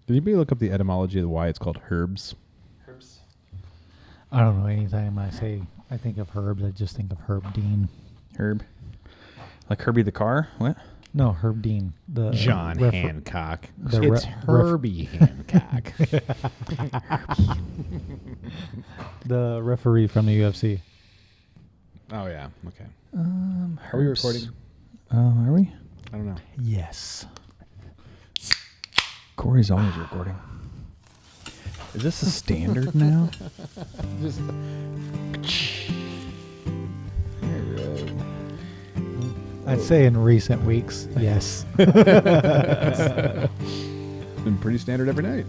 Did anybody look up the etymology of why it's called herbs? Herbs. I don't know. Anytime I think of herbs, I just think of Herb Dean. Herb. Like Herbie the car? What? No, Herb Dean. The John Hancock. the It's Herbie Hancock. The referee from the UFC. Oh, yeah. Okay. Are we recording? Are we? I don't know. Yes. Corey's always recording. Is this a standard now? Just I'd say in recent weeks, yes. been pretty standard every night.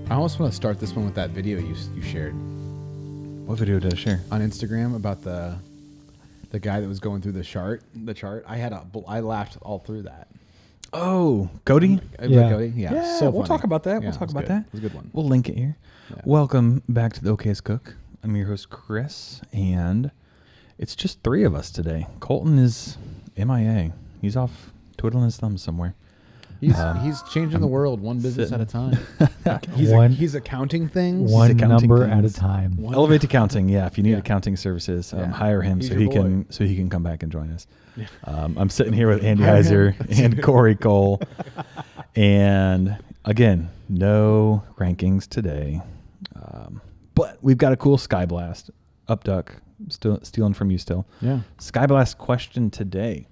I almost want to start this one with that video you shared What video did I share? on Instagram about the guy that was going through the chart. I laughed all through that. Oh, Cody? Yeah. Cody? Yeah. Yeah, so we'll funny. talk about that. Yeah, We'll talk it was about good. that. It was a good one. We'll link it here. Yeah. Welcome back to the Okayest Cook. I'm your host, Chris, and it's just three of us today. Colton is MIA. He's off twiddling his thumbs somewhere. He's changing the world one business at a time. He's accounting things. One accounting number things. at a time. Elevate Accounting, yeah. If you need Yeah. accounting services, Yeah. hire him He's so your he boy. can come back and join us. Yeah. I'm sitting here with Andy Hire Heiser him. and Corey Cole, and again, no rankings today, but we've got a cool Skyblast upduck stealing from you still. Yeah. Skyblast question today: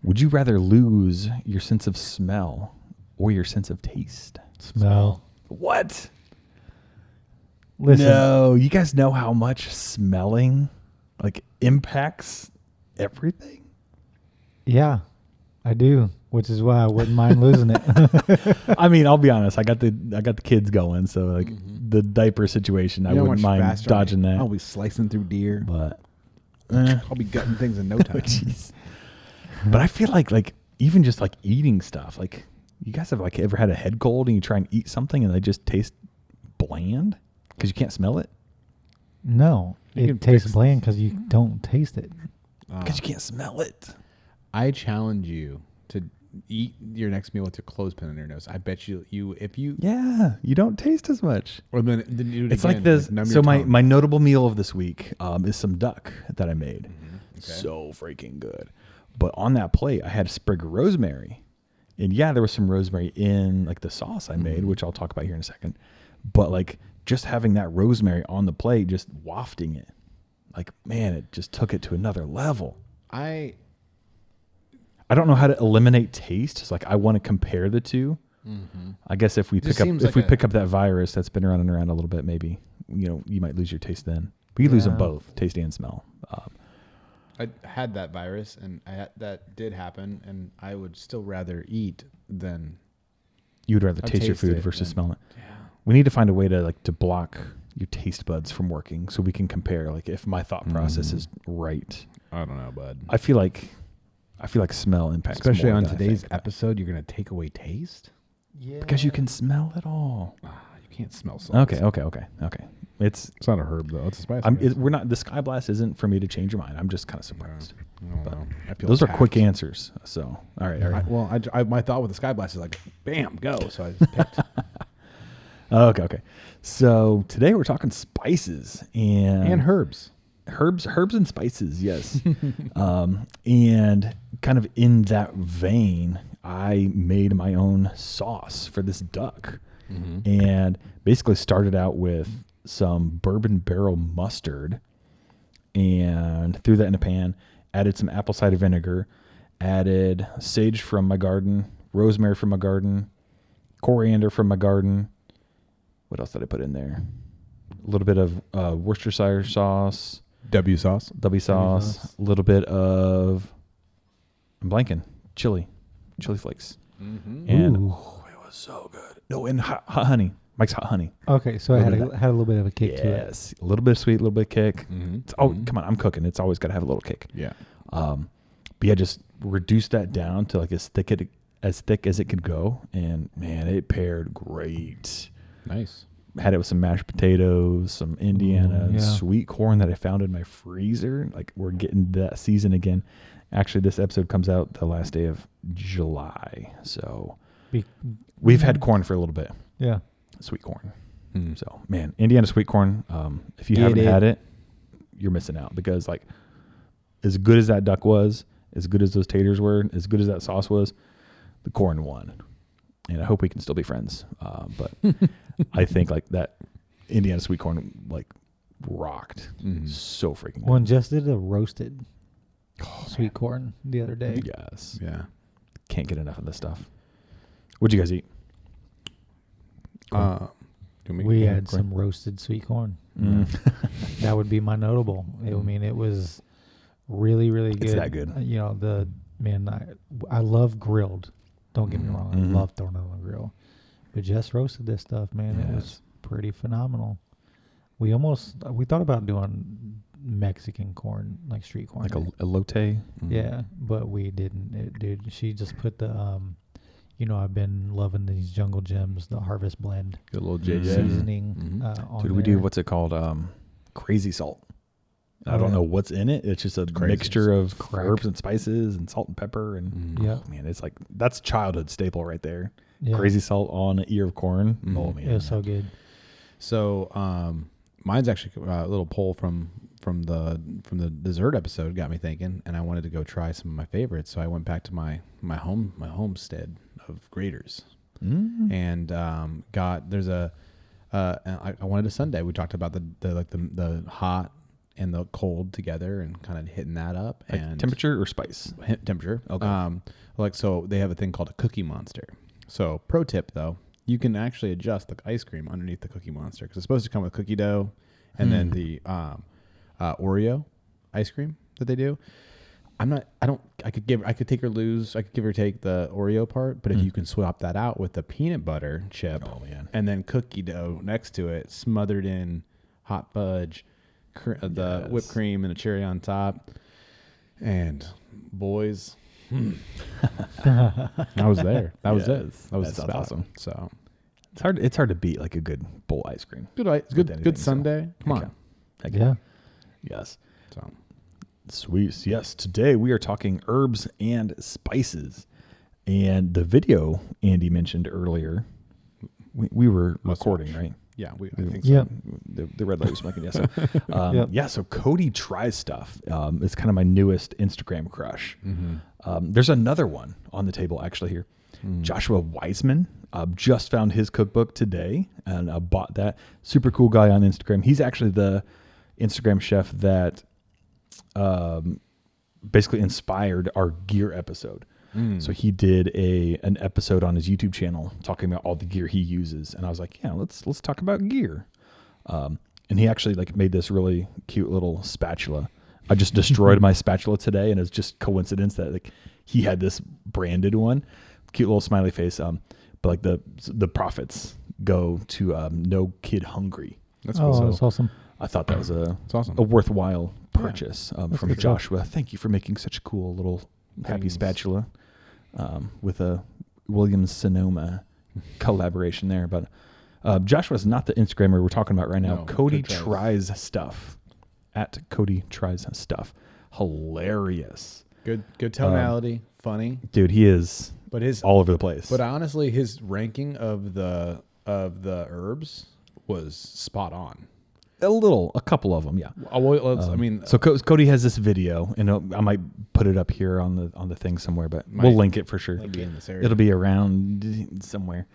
would you rather lose your sense of smell or your sense of taste? Smell. What? Listen. No, you guys know how much smelling impacts everything? Yeah, I do, which is why I wouldn't mind losing it. I mean, I'll be honest. I got the kids going, so the diaper situation, I wouldn't mind dodging that. I'll be slicing through deer. But I'll be gutting things in no time. jeez. But I feel like even just eating stuff, you guys have ever had a head cold and you try and eat something and they just taste bland because you can't smell it No, You can it tastes fix bland because you don't taste it. because you can't smell it. I challenge you to eat your next meal with your clothespin in your nose. I bet you if you Yeah, you don't taste as much. or then do it It's again, like this. numb So your my tongue. notable meal of this week is some duck that I made. Okay. So freaking good. But on that plate, I had a sprig of rosemary. And yeah, there was some rosemary in the sauce I made, which I'll talk about here in a second. But just having that rosemary on the plate, just wafting it, man, it just took it to another level. I don't know how to eliminate taste. It's I want to compare the two. I guess if we Just pick up seems pick up that virus that's been running around a little bit, maybe you might lose your taste then. But you lose them Yeah. both, taste and smell. I had that virus, and that did happen, and I would still rather eat than. You would rather I'd taste your taste food it versus than- smell it. Yeah. We need to find a way to block your taste buds from working so we can compare if my thought process is right. I don't know, bud. I feel like smell impacts Especially more on than I today's think. episode, you're gonna take away taste. Yeah. because you can smell it all. You can't smell salt. Okay. It's It's not a herb though. It's a spice. we're not. The Skyblast isn't for me to change your mind. I'm just kind of surprised. But I feel those are attacked. quick answers. So all right. My thought with the Skyblast is bam, go. So I just picked. Okay. So today we're talking spices and herbs. herbs and spices. Yes. And kind of in that vein, I made my own sauce for this duck, and basically started out with some bourbon barrel mustard, and threw that in a pan. Added some apple cider vinegar, added sage from my garden, rosemary from my garden, coriander from my garden. What else did I put in there? A little bit of Worcestershire sauce, W sauce. W sauce, a little bit of, I'm blanking, chili flakes. And Ooh. it was so good. No, and hot honey. Mike's hot honey. Okay, so I had Little bit a little bit of a kick to it. Yes, a little bit of sweet, a little bit of kick. It's, come on, I'm cooking. It's always got to have a little kick. Yeah. But yeah, just reduce that down to as thick as it could go, and man, it paired great. Nice. Had it with some mashed potatoes, some Indiana Ooh, yeah. sweet corn that I found in my freezer. Like we're getting that season again. Actually, this episode comes out the last day of July, so we've had corn for a little bit. Yeah. Sweet corn. Mm. So man, Indiana sweet corn. If you haven't had it, you're missing out because like as good as that duck was, as good as those taters were, as good as that sauce was, the corn won. And I hope we can still be friends. But I think like that Indiana sweet corn like rocked. So freaking good. One just did a roasted sweet corn the other day. Yes. Yeah. Can't get enough of this stuff. What'd you guys eat? We had some roasted sweet corn. That would be my notable. I mean, it was really, really good. It's that good. You know, I love grilled. Don't get me wrong. I love throwing it on the grill. But just roasted this stuff, man. It was pretty phenomenal. We thought about doing Mexican corn, like street corn. Like a elote? Yeah, but we didn't. Dude, she just put the, I've been loving these Jungle Gems, the Harvest Blend. Good little JJ. Seasoning on Dude, we do, what's it called? Crazy salt. I don't know what's in it. It's just a mixture of herbs and spices and salt and pepper. And man, it's like, that's childhood staple right there. Yeah. Crazy salt on an ear of corn. Oh man. It was so good. So, mine's actually a little poll from the dessert episode got me thinking, and I wanted to go try some of my favorites. So I went back to my homestead of Graders, and there's I wanted a sundae. We talked about the hot and the cold together and kind of hitting that up. Like and temperature or spice? Temperature. Okay. So they have a thing called a Cookie Monster. So pro tip though, you can actually adjust the ice cream underneath the Cookie Monster because it's supposed to come with cookie dough and then the Oreo ice cream that they do. I could take or lose. I could give or take the Oreo part, but if you can swap that out with the peanut butter chip and then cookie dough next to it, smothered in hot fudge, the whipped cream and a cherry on top, and boys, I was there. That was it. That was awesome. So it's hard to beat like a good bowl ice cream. Good Sunday. Come on. Yeah. Yes. So sweet. Yes. Today we are talking herbs and spices, and the video Andy mentioned earlier. We were recording, right? Yeah, I think so. The red light was smoking. Yeah. So Cody tries stuff. It's kind of my newest Instagram crush. There's another one on the table actually here. Joshua Weissman just found his cookbook today and bought that. Super cool guy on Instagram. He's actually the Instagram chef that basically inspired our gear episode. So he did an episode on his YouTube channel talking about all the gear he uses, and I was like, yeah, let's talk about gear. And he actually like made this really cute little spatula. I just destroyed my spatula today, and it's just coincidence that like he had this branded one, cute little smiley face. But like the profits go to No Kid Hungry. That's cool. Oh, that's awesome. I thought that was awesome. a worthwhile purchase from Joshua. Thank you for making such a cool little happy spatula. With a Williams Sonoma collaboration there. But Joshua's not the Instagrammer we're talking about right now. No, Cody Tries Stuff. At Cody Tries Stuff. Hilarious. Good tonality, funny. Dude, he is all over the place. But honestly, his ranking of the herbs was spot on. A couple of them, yeah. So Cody has this video, and I might put it up here on the thing somewhere, but we'll link it for sure. It'll be in this area. It'll be around somewhere.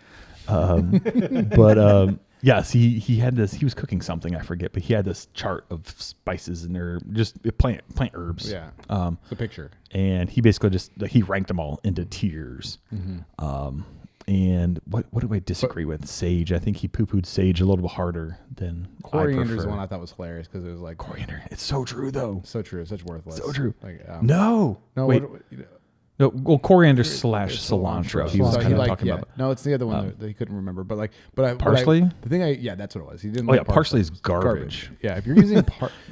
But yes, he had this. He was cooking something, I forget, but he had this chart of spices and just plant herbs. Yeah. The picture. And he basically he ranked them all into tiers. And what do I disagree with? Sage. I think he poo-pooed sage a little bit harder than Coriander's the one I thought was hilarious because it was like coriander. It's so true though. So true. Such worthless. So true. Like no. Wait. No, well, coriander / cilantro. He was So kind of liked- talking yeah. about. No, it's the other one that he couldn't remember. But Parsley? The thing that's what it was. He didn't. Oh, yeah, like parsley is garbage. Yeah, if you're using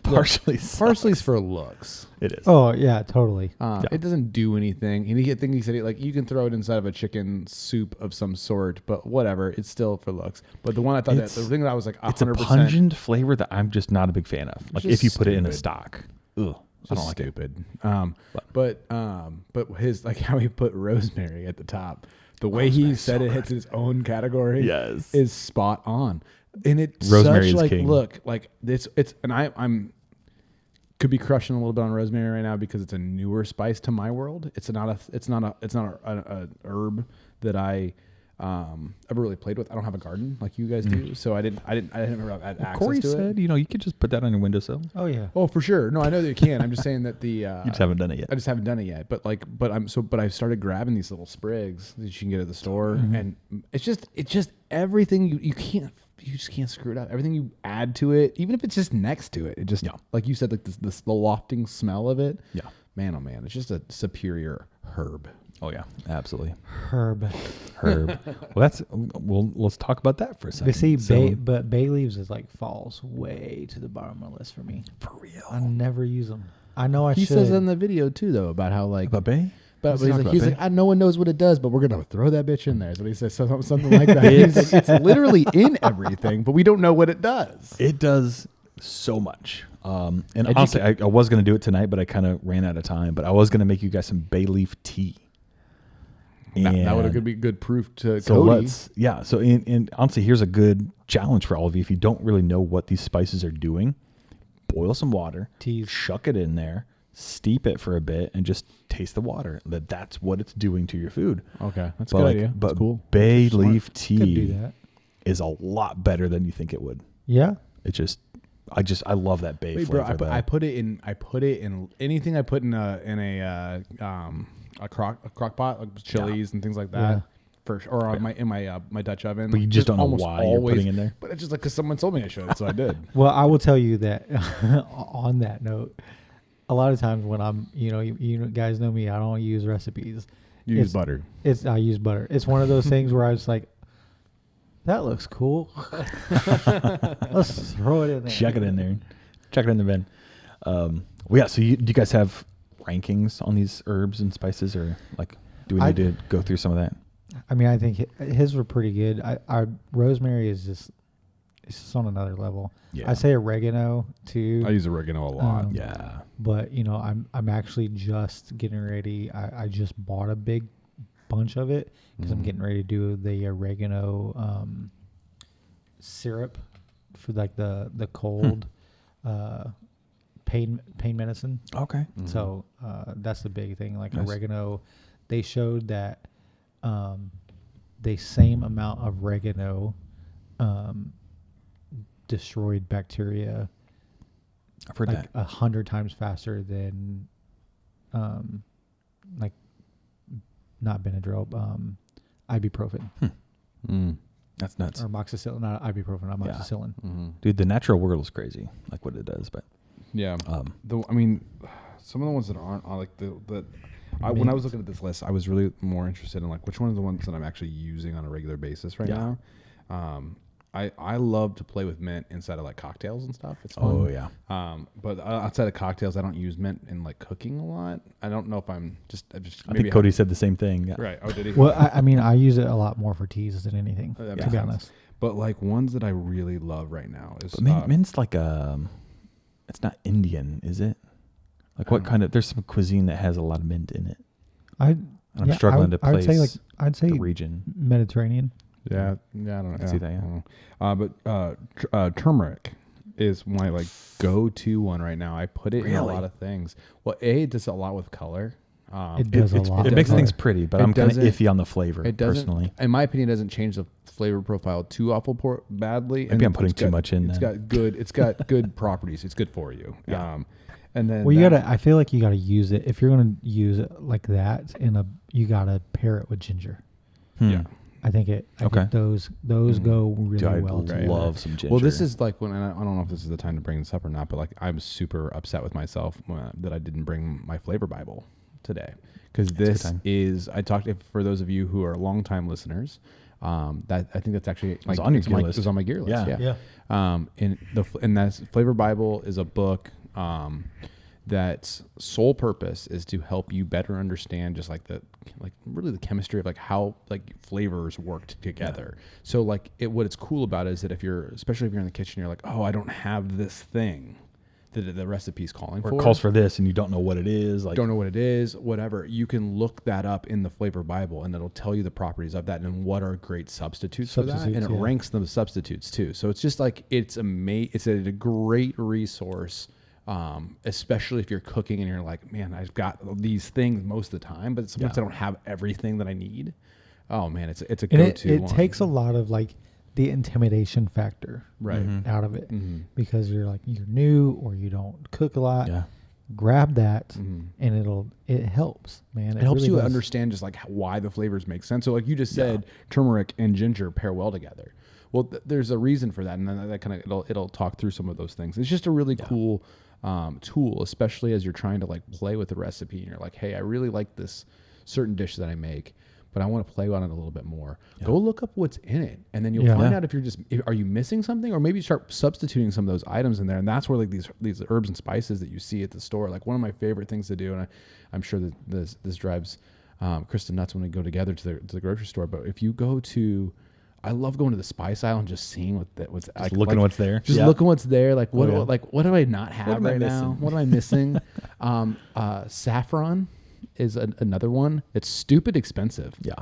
Parsley sucks. parsley's for looks. It is. Oh yeah, totally. It doesn't do anything. And I think he said like you can throw it inside of a chicken soup of some sort, but whatever, it's still for looks. But the one I thought the thing that I was like 100%. It's a pungent flavor that I'm just not a big fan of. Like just if you put it in a stupid. stock, ugh, I Just don't like it. stupid. But his like how he put rosemary at the top, the way he said it hits his own category, Yes. is spot on. And it's Rosemary such is like king. look like it's and I'm could be crushing a little bit on rosemary right now because it's a newer spice to my world. It's not a herb that I ever really played with. I don't have a garden like you guys do, so I didn't remember I had access Corey to said, it. you could just put that on your windowsill. Oh yeah. Oh, for sure. No, I know that you can. I'm just saying that the You just haven't done it yet. I just haven't done it yet. But I started grabbing these little sprigs that you can get at the store, and it's just everything you just can't screw it up. Everything you add to it, even if it's just next to it, it just like you said, like this the lofting smell of it. Yeah. Man, oh man, it's just a superior herb. Oh yeah, absolutely. Herb. Well, let's talk about that for a second. But see, So- but bay leaves is like falls way to the bottom of my list for me. for real. I never use them. I know I He should. says in the video too, though, about how like About bay? But Let's talk about bay. no one knows what it does, but we're gonna throw that bitch in there. Is what he says, something like that. He's like, it's literally in everything, but we don't know what it does. It does so much. And honestly, I was going to do it tonight, but I kind of ran out of time. But I was going to make you guys some bay leaf tea. That would be good proof to So Cody. So and honestly, here's a good challenge for all of you. If you don't really know what these spices are doing, boil some water, Teas. chuck it in there, steep it for a bit, and just taste the water. That's what it's doing to your food. Okay, that's a But good like, idea. But That's cool. bay Smart. leaf Could do tea that. is a lot better than you think it would. Yeah. It just, I love that bay Wait, bro, flavor. I put it in anything I put in a crock pot, like chilies and things like that. Yeah. Or on my Dutch oven. But you just don't know almost why you're putting in there? But it's just like because someone told me I should, so I did. Well, I will tell you that on that note, a lot of times when I'm, you guys know me, I don't use recipes. You use butter. I use butter. It's one of those things where I was like, that looks cool. Let's throw it in there. Chuck it in there. Chuck it in the bin. So do you guys have rankings on these herbs and spices, or like, do we need to go through some of that? I mean, I think his were pretty good. Our rosemary is just, it's just on another level. Yeah. I say oregano too. I use oregano a lot. Yeah. But I'm actually just getting ready. I just bought a big bunch of it because I'm getting ready to do the oregano syrup for like the cold pain medicine. Okay. So that's the big thing. Like Nice. oregano, they showed that the same amount of oregano destroyed bacteria I've heard like that. 100 times faster than like not Benadryl, ibuprofen That's nuts. or amoxicillin, not ibuprofen, amoxicillin. Dude, the natural world is crazy, like what it does. But Yeah. Some of the ones that aren't like when I was looking at this list, I was really more interested in like which one of the ones that I'm actually using on a regular basis right now. I love to play with mint inside of like cocktails and stuff. It's fun. Oh yeah. But outside of cocktails, I don't use mint in like cooking a lot. I don't know if I think Cody said the same thing. Yeah. Right. Oh, did he? Well, I mean, I use it a lot more for teas than anything, That to makes be sense. honest. But like ones that I really love right now is But mint's like it's not Indian, is it? Like what kind of? There's some cuisine that has a lot of mint in it. I'm struggling to place I'd say the region. Mediterranean. yeah, I don't know. see that, yeah. I don't know. But turmeric is my like go-to one right now. I put it in a lot of things. Well, it does a lot with color. It does a lot. It makes of things color. pretty, but It I'm kind of doesn't- iffy on the flavor. It doesn't, personally. in my opinion, it doesn't change the flavor profile too awful badly. Maybe I'm and putting it's too got- much in It's then. got good. It's got good properties. It's good for you. Yeah. And then Well, I feel like you gotta use it if you're gonna use it like that you gotta pair it with ginger. Yeah. I think those go really Dude, I well together. love some ginger. Well, this is like when, and I don't know if this is the time to bring this up or not, but like I'm super upset with myself that I didn't bring my flavor Bible today because this is I talked for those of you who are longtime listeners. That I think that's actually it was on your gear list. It was on my gear list. Yeah. And that Flavor Bible is a book that's sole purpose is to help you better understand just really the chemistry of how flavors worked together. So what it's cool about it is that especially if you're in the kitchen, you're like, oh, I don't have this thing that the recipe's calling for. Or it calls for this and you don't know what it is. Don't know what it is, whatever. You can look that up in the Flavor Bible and it'll tell you the properties of that and what are great substitutes for that. And it ranks them as substitutes too. So it's just it's a great resource. Especially if you're cooking and you're like, man, I've got these things most of the time, but sometimes I don't have everything that I need. Oh man, it's a go-to. It takes a lot of the intimidation factor out of it because you're new or you don't cook a lot. Yeah. Grab that and it helps, man. It helps really you understand just why the flavors make sense. So like you just said, turmeric and ginger pair well together. Well, there's a reason for that, and then that kind of it'll talk through some of those things. It's just a really cool tool, especially as you're trying to play with the recipe and you're like, hey, I really like this certain dish that I make, but I want to play on it a little bit more. Yeah. Go look up what's in it, and then you'll find out if are you missing something, or maybe start substituting some of those items in there. And that's where these herbs and spices that you see at the store, one of my favorite things to do, and I'm sure that this drives Kristen nuts when we go together to the grocery store. But if you go to I love going to the spice aisle and just seeing what's looking what's there. Just looking what's there. What do I not have right now? What am I missing? Saffron is another one. It's stupid expensive. Yeah.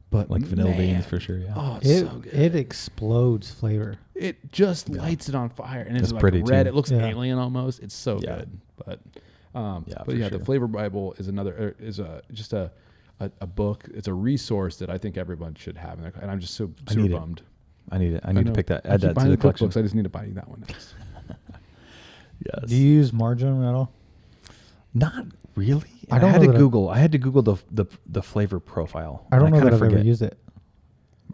But vanilla beans for sure. Yeah. Oh, it's so good. It explodes flavor. It just lights it on fire, and it's pretty red. too. It looks alien almost. It's so good. But the Flavor Bible is just a book. It's a resource that I think everyone should have, and I'm just super bummed. I need it. I need to pick that. Add that to the collection. I just need to buy that one next. Yes. Do you use margarine at all? Not really. I had to Google the flavor profile. I don't know that I've ever used it.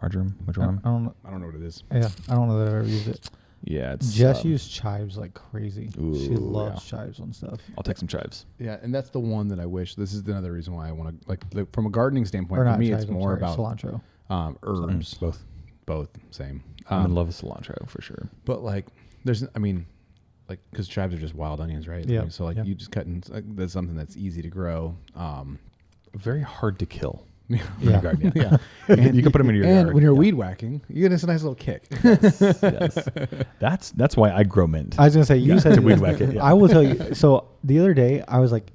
Marjoram. Which one? I don't know what it is. Yeah, I don't know that I've ever used it. Yeah, it's Jess used chives like crazy. Ooh, she loves chives and stuff. I'll take some chives. Yeah, and that's the one that I wish. This is another reason why I want to from a gardening standpoint. For me, it's more about cilantro, herbs. Both same. I'm in love with cilantro for sure. But because chives are just wild onions, right? Yeah. So you just cut in. That's something that's easy to grow. Very hard to kill. Yeah. Garden, yeah. And you can put them in your yard. And when you're weed whacking, you get a nice little kick. Yes. That's why I grow mint. I was gonna say you said to weed whack it. Yeah. I will tell you. So the other day I was like,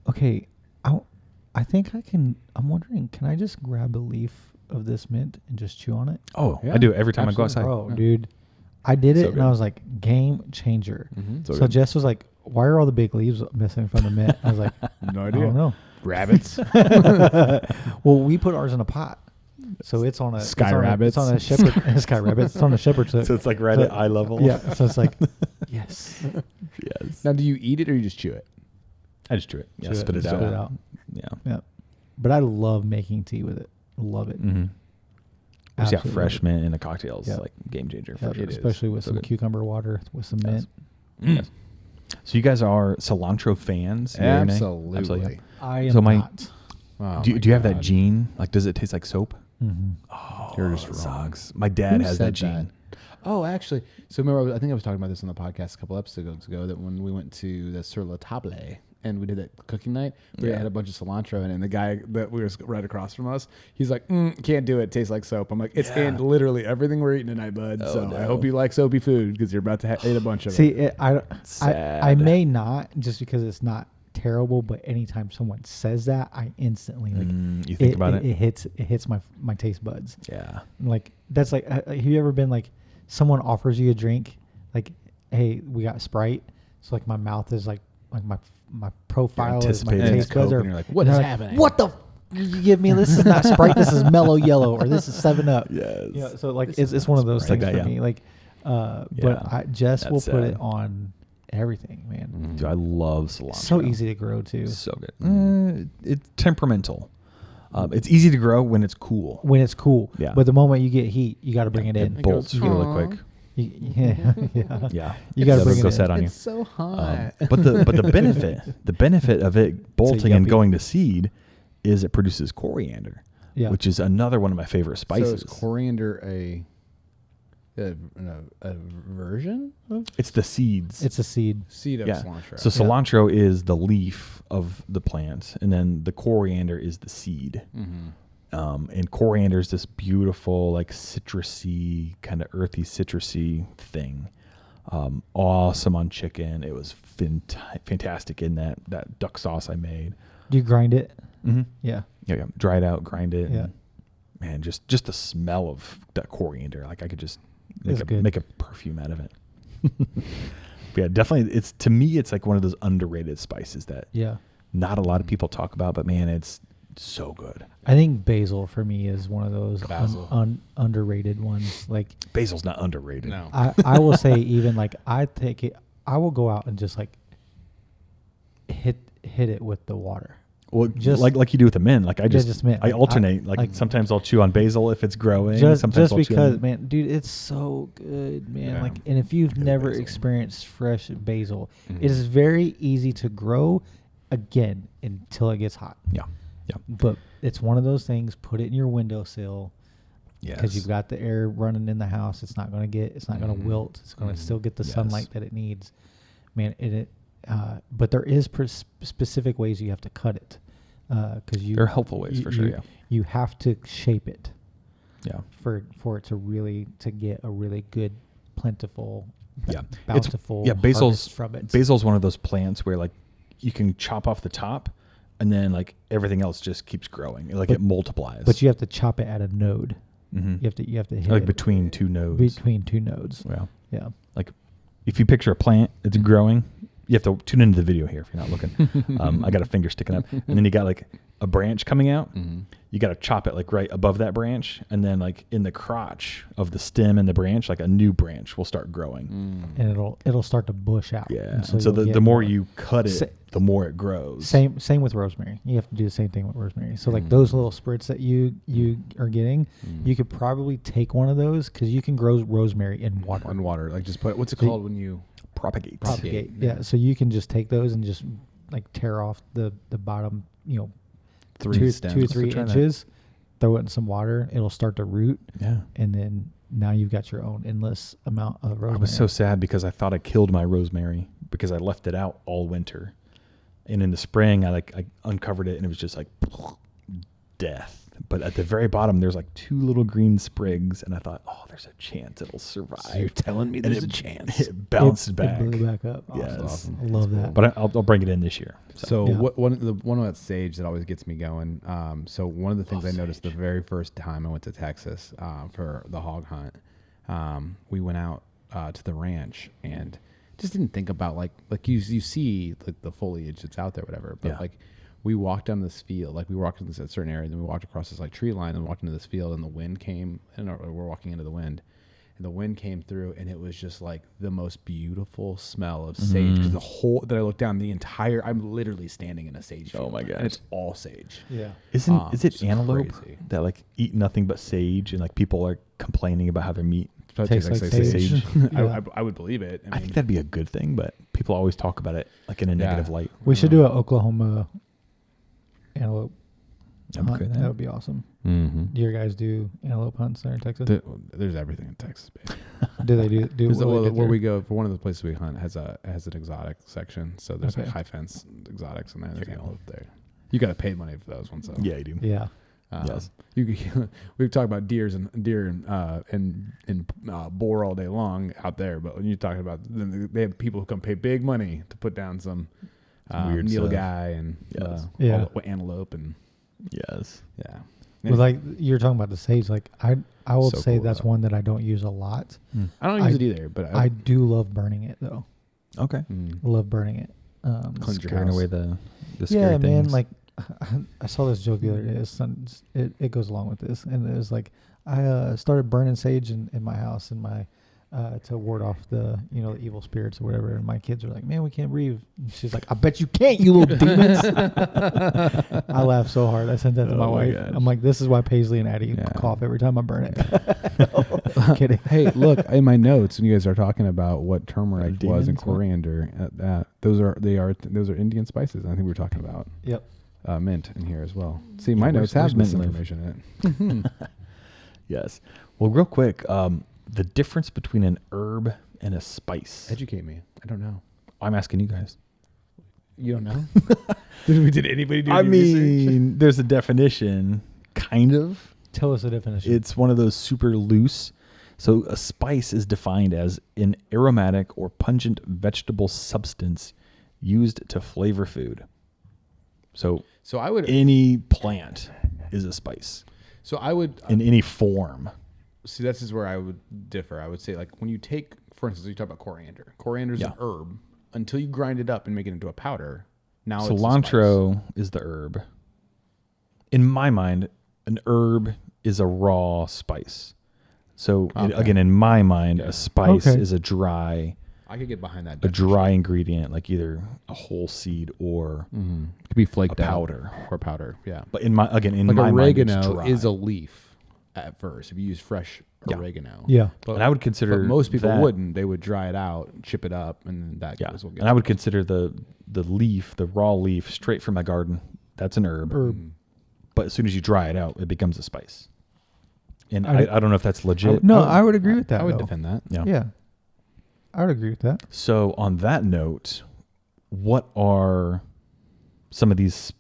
okay, I think I can. I'm wondering, can I just grab a leaf of this mint and just chew on it? Oh, yeah. I do every time I go outside. Oh, dude, I did it and I was like, game changer. Mm-hmm. So Jess was like, why are all the big leaves missing from the mint? I was like, no idea. I don't know. Rabbits. Well, we put ours in a pot, so it's on a Sky Rabbits. It's on a shepherd. Sky Rabbits. It's on a shepherd's hook. So it's like right at eye level. Yeah. So it's like, yes. Now, do you eat it or you just chew it? I just chew it. Yeah, spit it out. Yeah. But I love making tea with it. Love it. Mm-hmm. Fresh mint in a cocktail is like game changer. For sure. Especially with some cucumber water with some mint. Yes. So you guys are cilantro fans? Absolutely. I am not. Do you have that gene? Does it taste like soap? Mm-hmm. Oh, you're just wrong. My dad has that gene. Oh, actually. So remember, I think I was talking about this on the podcast a couple episodes ago, that when we went to the Sur La Table and we did that cooking night, we had a bunch of cilantro in it, and the guy that was right across from us, he's like, can't do it. It tastes like soap. I'm like, it's in literally everything we're eating tonight, bud. I hope you like soapy food because you're about to eat a bunch of it. I may not, just because it's not terrible, but anytime someone says that, I instantly you think about it. It hits my taste buds. Yeah. That's have you ever been someone offers you a drink, hey, we got Sprite, so my mouth is like my profile is my taste buds and you're like, what is happening? What the you give me? This is not Sprite, this is Mellow Yellow, or this is 7-Up. Yes. So it's one of those things for me. But Jess will put it on everything, man. Dude, I love cilantro. So easy to grow too. So good. It's temperamental. It's easy to grow when it's cool. Yeah. But the moment you get heat, you got to bring it in. It bolts really quick. Yeah. Yeah, You gotta That'll bring it go in. set on you. It's so hot. But the benefit of it bolting and yuppie. going to seed is it produces coriander, Yeah. which is another one of my favorite So spices. is coriander a version of It's the seeds. It's a seed. seed of Yeah. cilantro? So cilantro is the leaf of the plant, and then the coriander is the seed. And coriander is this beautiful, like citrusy, kind of earthy, citrusy thing. Awesome on chicken. It was fantastic in that duck sauce I made. Do you grind it? Mm-hmm. Yeah. Yeah. Dry it out, grind it. Yeah. And, man, just the smell of that coriander. Like I could just It's good. make a perfume out of it. But yeah, definitely. To me, it's like one of those underrated spices that Yeah. not a lot of people talk about, but man, it's so good. I think basil for me is one of those Basil. underrated ones. Like Basil's not underrated. No. I will say even like I will go out and just like hit it with the water. Well, Just- like you do with the mint. Like I just mint. I Like, alternate. like- sometimes I'll chew on basil if it's growing. Just sometimes I'll chew because, on, man, dude, it's so good, man. Yeah. Like, and if you've Good never basil. experienced fresh basil, Mhm. it is very easy to grow again until it gets hot. yeah. But it's one of those things. Put it in your windowsill because Yes. you've got the air running in the house. It's not going to Mhm. wilt. It's going Mhm. to still get the Yes. sunlight that it needs, man. But there is specific ways you have to cut it because There are helpful ways for sure. Yeah. You have to shape it Yeah. for it to really to get a really good plentiful Yeah. bountiful basil's harvest from it. Basil's one of those plants where like you can chop off the top, and then like everything else just keeps growing. Like it multiplies. But you have to chop it at a node. Mhm. You have to hit like it between two nodes. between two nodes. Yeah. Yeah. Like if you picture a plant, it's growing. You have to tune into the video here if you're not looking. I got a finger sticking up, and then you got like a branch coming out. Mhm. You got to chop it like right above that branch, and then like in the crotch of the stem and the branch, like a new branch will start growing. Mm. And it'll start to bush out. Yeah. And And so you'll the get more you cut it, Sa- the more it grows. Same with rosemary. You have to do the same thing with rosemary. So like Mm. those little spurts that you are getting, Mm. you could probably take one of those because you can grow rosemary in water. On water, like just put what's it So called when you Propagate. Propagate. Yeah. Yeah. So you can just take those and just like tear off the bottom, three two stems? or three Try that. inches, throw it in some water. It'll start to root, Yeah. and then now you've got your own endless amount of rosemary. I was so sad because I thought I killed my rosemary because I left it out all winter, and in the spring I uncovered it and it was just like death. But at the very bottom there's like two little green sprigs, and I thought, oh, there's a chance it'll survive. So you're telling me And there's it- a chance? It bounced It back. blew back up. Yes. Awesome. I love that. But I'll bring it in this year. So Yeah. one of that sage that always gets me going. So one of the things I noticed the sage. very first time I went to Texas for the hog hunt, we went out to the ranch and just didn't think about like you see like the foliage that's out there, whatever. But Yeah. like we walked down this field, like we walked in this a certain area, and then we walked across this like tree line, and walked into this field, and the wind came, and we're walking into the wind. And the wind came through, and it was just like the most beautiful smell of sage. Because the whole that I looked down, I'm literally standing in a sage field. Oh my and gosh. it's all sage. Yeah. Is it's it antelope crazy. that like eat nothing but sage, and like people are complaining about how their meat? So it Tastes tastes like sage. sage. Yeah. I would believe it. I think that'd be a good thing, but people always talk about it like in a Yeah. negative light. We should do an Oklahoma antelope I'm hunt. okay with That that. would be awesome. Mm-hmm. Do your guys do antelope hunts there in Texas? There's everything in Texas, babe. Do they do There's what where we did there? we go for one of the places we hunt has an exotic section. So there's like Okay. high fence exotics in there. There's There you go. antelope there. You got to pay money for those ones though. Yeah, you do. Yeah. Yes. We've talked about deer and boar all day long out there, but when you're talking about they have people who come pay big money to put down some weird stuff. nilgai and Yes. Yeah. antelope and Yes. yeah. Well, like you're talking about the sage, like I will So say cool, that's though. one that I don't use a lot. I don't use it either, but I do love burning it though. Okay. I love burning it. Cleanse your Scaring house. away the scary Yeah, man. things. Like I saw this joke the other day. It goes along with this, and it was like I started burning sage in my house, and my to ward off the the evil spirits or whatever. And my kids are like, "Man, we can't breathe." And she's like, "I bet you can't, you little demons." I laughed so hard. I sent that to my wife. gosh. I'm like, "This is why Paisley and Addie cough every time I burn it." I'm kidding. Hey, look in my notes when you guys are talking about what turmeric was demons, and what? coriander. Those are Indian spices. I think we were talking about Yep. mint in here as well. See, my notes where's have mint this live? information in it. Yes. Well, real quick, the difference between an herb and a spice. Educate me. I don't know. I'm asking you guys. You don't know? Did anybody do I any research? mean, there's a definition, kind of. Tell us the definition. It's one of those super loose. So a spice is defined as an aromatic or pungent vegetable substance used to flavor food. So So I would. any plant is a spice So I would. in any form. See, this is where I would differ. I would say, like, when you take, for instance, you talk about coriander. Coriander is an herb until you grind it up and make it into a powder. Now it's a spice. Cilantro is the herb. In my mind, an herb is a raw spice. So again, in my mind, a spice is a dry I could get behind that. a definition. dry ingredient, like either a whole seed or It could be flaked a out powder. or powder. Yeah, But in my like my oregano mind, it's dry. is a leaf at first. If you use fresh Yeah. oregano, yeah. But, and I would consider but most people that- wouldn't. They would dry it out, chip it up, and that Yeah, goes. We'll get and I would consider the leaf, the raw leaf, straight from my garden. That's an herb. But as soon as you dry it out, it becomes a spice. And I don't know if that's legit. No, I would agree with that. I would though. defend that. Yeah. Yeah. I would agree with that. So on that note, what are some of these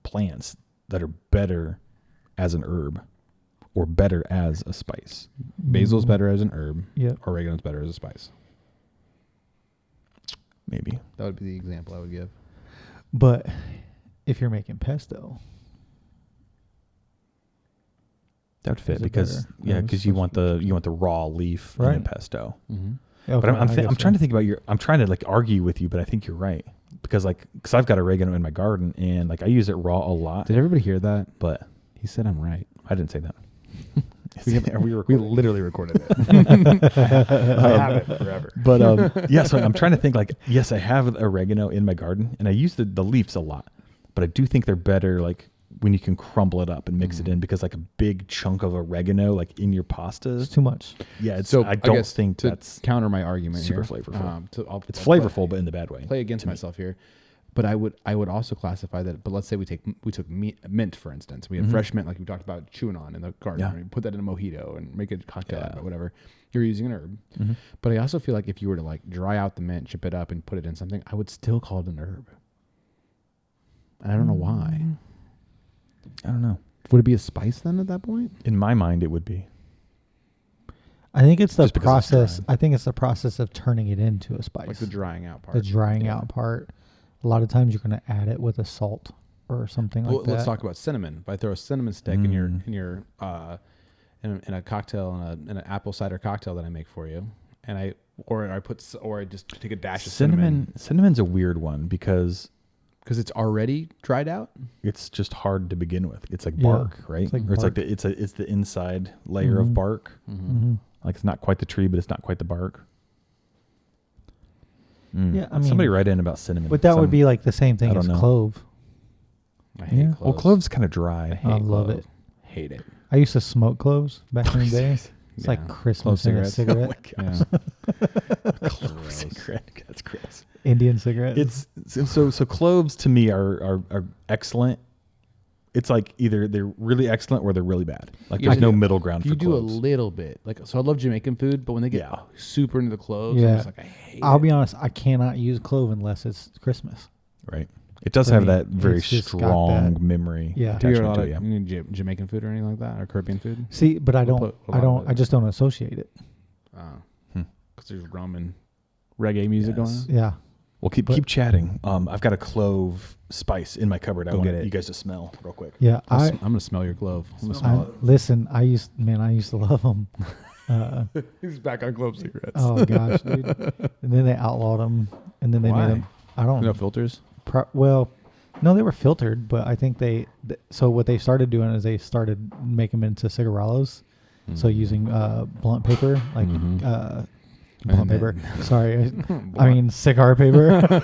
plants that are better as an herb or better as a spice? Basil's better as an herb. Yeah. Oregano's better as a spice. Maybe. That would be the example I would give. But if you're making pesto, That would fit Is it because better? Yeah, because you want the raw leaf in a Right. pesto. Mm-hmm. But I'm trying to think about I'm trying to like argue with you, but I think you're right because I've got oregano in my garden and like I use it raw a lot. Did everybody hear that? But He said I'm right. I didn't say that. We literally recorded it. I have it forever. But yeah, so I'm trying to think like yes, I have oregano in my garden and I use the leaves a lot, but I do think they're better like when you can crumble it up and mix it in because like a big chunk of oregano like in your pastas. it's too much. Yeah, it's, So I don't guess think to that's counter my argument super here, flavorful. It's I'll flavorful, but in the bad way. play against myself here. But I would also classify that. But let's say we took mint, for instance. We had fresh mint, like we talked about chewing on in the garden. Yeah. Right? You put that in a mojito and make a cocktail out of it, whatever. You're using an herb. Mm-hmm. But I also feel like if you were to like dry out the mint, chip it up, and put it in something, I would still call it an herb. And I don't know why. I don't know. Would it be a spice then at that point? In my mind, it would be. I think it's the Just because it's process. dry. I think it's the process of turning it into a spice. Like the drying out part. The drying Yeah. out part. A lot of times you're going to add it with a salt or something Well, like that. let's talk about cinnamon. If I throw a cinnamon stick in your in a cocktail in an apple cider cocktail that I make for you, and I just take a dash of cinnamon Cinnamon's a weird one because because it's already dried out. it's just hard to begin with. It's like Yeah, bark, right? it's like or it's like bark. it's the inside layer of bark. Mhm. Like it's not quite the tree, but it's not quite the bark. Yeah, I mean, somebody write in about cinnamon. But that would be like the same I thing don't as know. clove. I hate yeah. cloves. Well, cloves kind of dry. I love it. Hate it. I used to smoke cloves back in the day. It's Yeah. like Clove Christmas in a cigarettes. cigarette. Yeah. Clove cigarette. That's gross. Indian cigarette. It's so cloves to me are excellent. It's like either they're really excellent or they're really bad. Like Yeah, there's no you- middle ground You for do cloves. a little bit, like so. I love Jamaican food, but when they get Yeah. super into the cloves, Yeah. I'm just like I hate I'll it. be honest, I cannot use clove unless it's Christmas. Right. It does For have me, that very it's just got strong that- memory. Yeah. Do you eat a attachment lot to of it, yeah. Jamaican food or anything like that, or Caribbean food? See, but I We'll don't. put a lot of it. I just don't associate it. Because there's rum and reggae music going Yes. on. Yeah. Well, keep chatting. I've got a clove spice in my cupboard. I Go want get it. you guys to smell real quick. Yeah. I'm gonna smell your clove. I'm gonna smell Listen. I used to love them. it. He's back on clove cigarettes. Oh gosh, dude. And then they outlawed them, and then they Why? made them. I don't. No filters. Well, no, they were filtered, but I think so what they started doing is they started making them into cigarillos, So using blunt paper, like blunt And paper. then- Sorry, I mean cigar paper.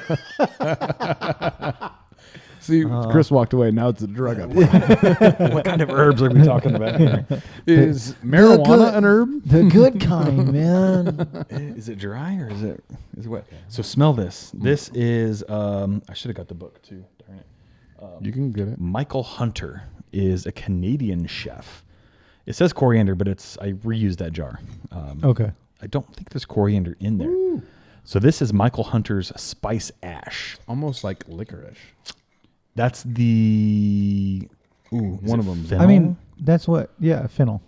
See, Chris walked away. Now it's a drug. What kind of herbs are we talking about here? Is marijuana an herb? The good kind, man. Is it dry or is it wet? So smell this. This is I should have got the book too. Darn it. You can get it. Michael Hunter is a Canadian chef. It says coriander, but I reused that jar. Okay. I don't think there's coriander in there. So this is Michael Hunter's spice ash. Almost like licorice. That's the one of them. I mean, that's what. Yeah, fennel.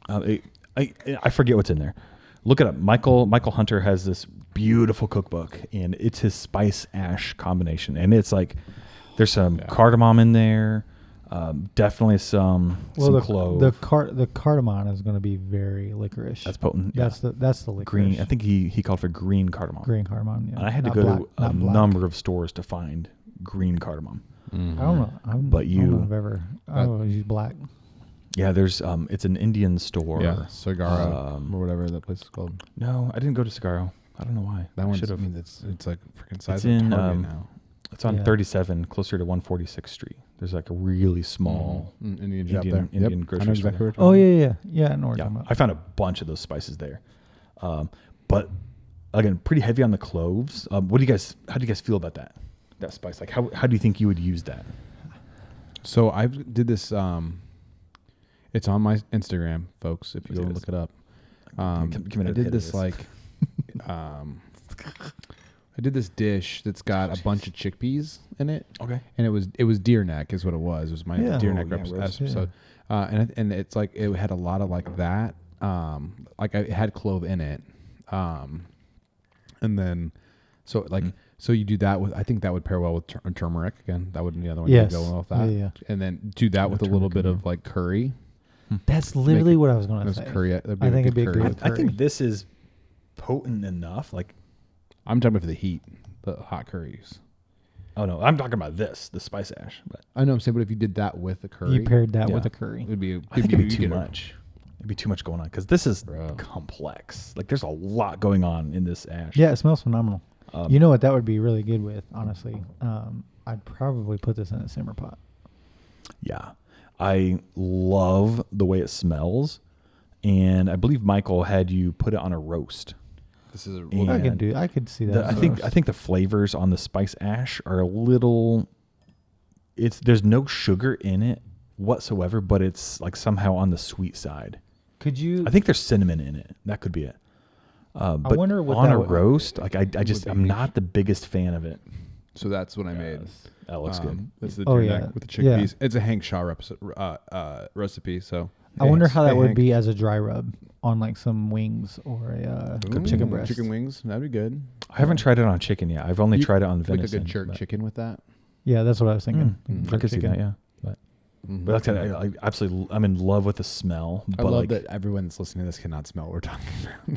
I forget what's in there. Look it up. Michael Hunter has this beautiful cookbook, and it's his spice ash combination, and it's like there's some cardamom in there, definitely some clove. The cardamom is going to be very licorice. That's potent. That's the licorice. Green. I think he called for green cardamom. Green cardamom. Yeah. And I had to go to a number of stores to find green cardamom. I don't know. I don't know if I've ever. I always use black. Yeah, there's it's an Indian store. Yeah, Sagara or whatever that place is called. No, I didn't go to Sagaro. I don't know why. That one should have. It's like freaking size It's of in Target now. It's on 37, closer to 146th Street. There's like a really small Indian shop there. Indian Yep. grocery I know store. exactly what Oh you're yeah. I know what you're Yeah, talking about. I found a bunch of those spices there, but again, pretty heavy on the cloves. How do you guys feel about that spice? Like how do you think you would use that? So I did this. It's on my Instagram, folks. If you go look it up. I did this like. I did this dish that's got a bunch of chickpeas in it. Okay. And it was deer neck is what it was. It was my deer neck episode. And it's like it had a lot of like that. Like it had clove in it. And then so like so you do that with I think that would pair well with turmeric again. That would be the other one you go well with that. Yeah. And then do that with a little bit of like curry. That's literally what I was going to say. Curry. I think it'd be good with curry. I think this is potent enough. Like I'm talking about for the heat, the hot curries. Oh no, I'm talking about the spice ash. But I know I'm saying, but if you did that with the curry, you paired that with a curry. it'd be too much. It'd be too much going on because this is complex. Like there's a lot going on in this ash. Yeah, it smells phenomenal. You know what that would be really good with, honestly? I'd probably put this in a simmer pot. Yeah. I love the way it smells. And I believe Michael had you put it on a roast. This is I could see that. I think the flavors on the spice ash are a little there's no sugar in it whatsoever, but it's like somehow on the sweet side. Could you I think there's cinnamon in it. That could be it. But I wonder what on that a would, roast, like I'm not the biggest fan of it. So that's what I made. That looks good. That's the deer neck with the chickpeas. It's a Hank Shaw recipe. So I wonder how that would be as a dry rub on like some wings or a chicken breast. Chicken wings, that'd be good. I haven't tried it on chicken yet. I've only tried it on venison. Like a good jerk chicken with that. Yeah, that's what I was thinking. I could see that, yeah. But that's I absolutely I'm in love with the smell. I love that everyone that's listening to this cannot smell what we're talking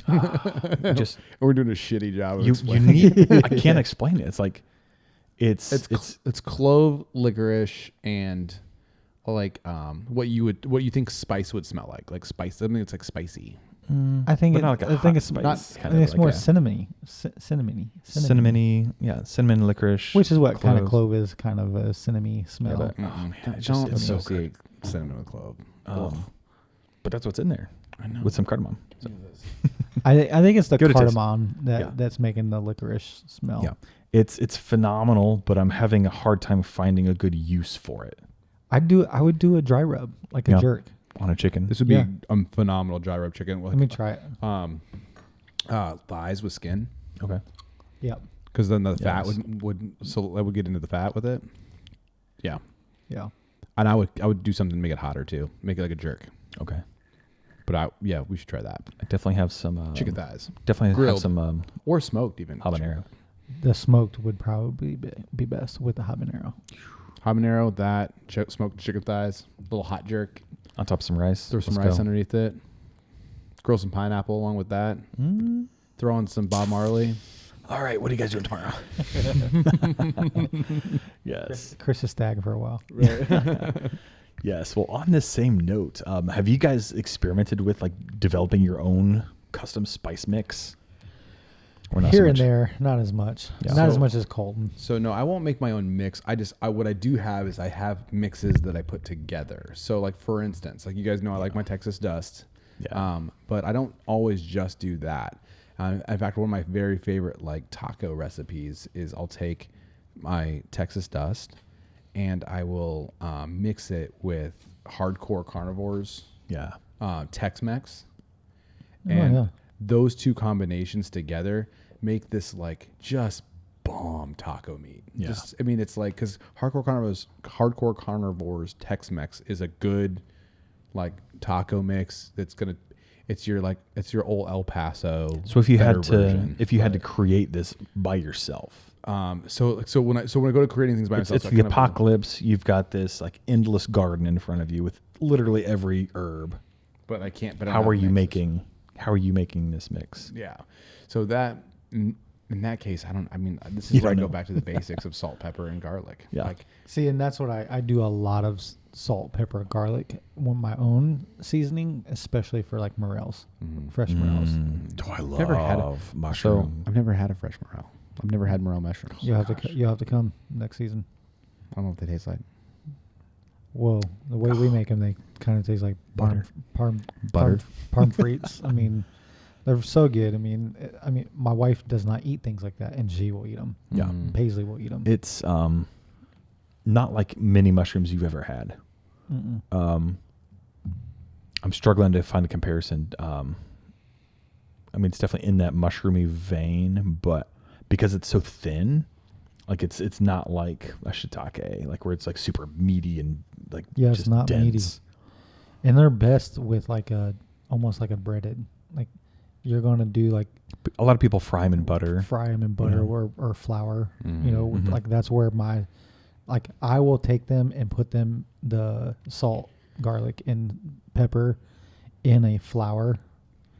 about. Just we're doing a shitty job of you explaining. need I can't explain it. It's like it's clove, licorice, and like what you think spice would smell like spice. Something that's like spicy. I think but not like a I think hot it's spice, I think it's more cinnamony, cinnamony, cinnamon licorice, which is what kind of clove is, kind of a cinnamony smell. Don't associate cinnamon with clove. But that's what's in there. I know. With some cardamom. So. I think it's the Good cardamom that's making the licorice smell. Yeah, it's phenomenal, but I'm having a hard time finding a good use for it. I would do a dry rub, like a jerk. On a chicken. This would be a phenomenal dry rub chicken. Let me try it. Thighs with skin. Okay. Yeah. Because then the fat would get into the fat with it. Yeah. Yeah. And I would do something to make it hotter too. Make it like a jerk. Okay. But we should try that. I definitely have some chicken thighs. Definitely grilled. Have some or smoked even. Habanero. The smoked would probably be best with the habanero. Habanero, that smoked chicken thighs, a little hot jerk. On top of some rice. Throw some rice underneath it. Grill some pineapple along with that. Throw on some Bob Marley. All right, what are you guys doing tomorrow? Yes. Chris is stag for a while. Right. Yes. Well, on this same note, have you guys experimented with like developing your own custom spice mix? Or not Here so and much? there, not as much. Yeah. Not as So- much as Colton. So no, I won't make my own mix. What I do have is I have mixes that I put together. So like for instance, like you guys know, I like my Texas Dust. Yeah. But I don't always just do that. In fact, one of my very favorite like taco recipes is I'll take my Texas Dust and I will mix it with hardcore carnivores, Yeah. Tex-Mex, Oh, and yeah. those two combinations together make this like just bomb taco meat. Yeah. Just, I mean, it's like, because hardcore carnivores Tex-Mex is a good like taco mix. It's your old El Paso. So if you better had to, version. had to create this by yourself, So when I go to creating things by it's myself, I the kind of- apocalypse. You've got this like endless garden in front of you with literally every herb. but I can't. But I don't How have are you mixes. making? How are you making this mix? Yeah. So that in that case, I mean, this You is where I don't go know. back to the basics of salt, pepper, and garlic. Yeah. Like, See, and that's what I do a lot of salt, pepper, garlic with my own seasoning, especially for like morels, fresh morels. Oh, I love Never had love so mushroom. I've never had a fresh morel. I've never had morel mushrooms. You'll have to come next season. I don't know what they taste like. Whoa, the way we make them, they kind of taste like Butter. parm frites. I mean, they're so good. I mean, my wife does not eat things like that, and she will eat them. Yeah. Mm. Paisley will eat them. It's not like many mushrooms you've ever had. I'm struggling to find a comparison. I mean, it's definitely in that mushroomy vein, but because it's so thin, like it's not like a shiitake, like where it's like super meaty and like Yeah, it's just not dense. meaty. And they're best with like almost like a breaded. Like you're gonna do like A lot of people fry them in butter. fry them in butter Yeah. or flour. You know, Mhm. like that's where I will take them and put them the salt, garlic, and pepper in a flour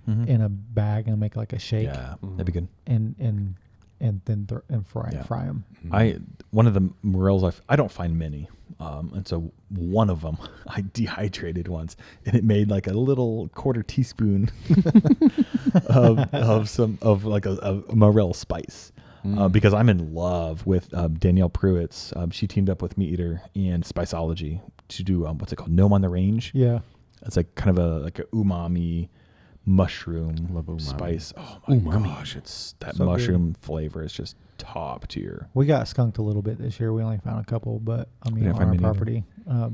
Mhm. in a bag and make like a shake Yeah, that'd be good. and then fry Yeah. them. One of the morels I don't find many, and so one of them I dehydrated once, and it made like a little quarter teaspoon of like a morel spice. Because I'm in love with Danielle Pruitt's. She teamed up with Meat Eater and Spiceology to do what's it called? Gnome on the Range. Yeah. It's like kind of a umami mushroom Love umami. spice. Oh my Umami. gosh, it's that So good. mushroom flavor is just top tier. We got skunked a little bit this year. We only found a couple, but I mean didn't on find our many either. property.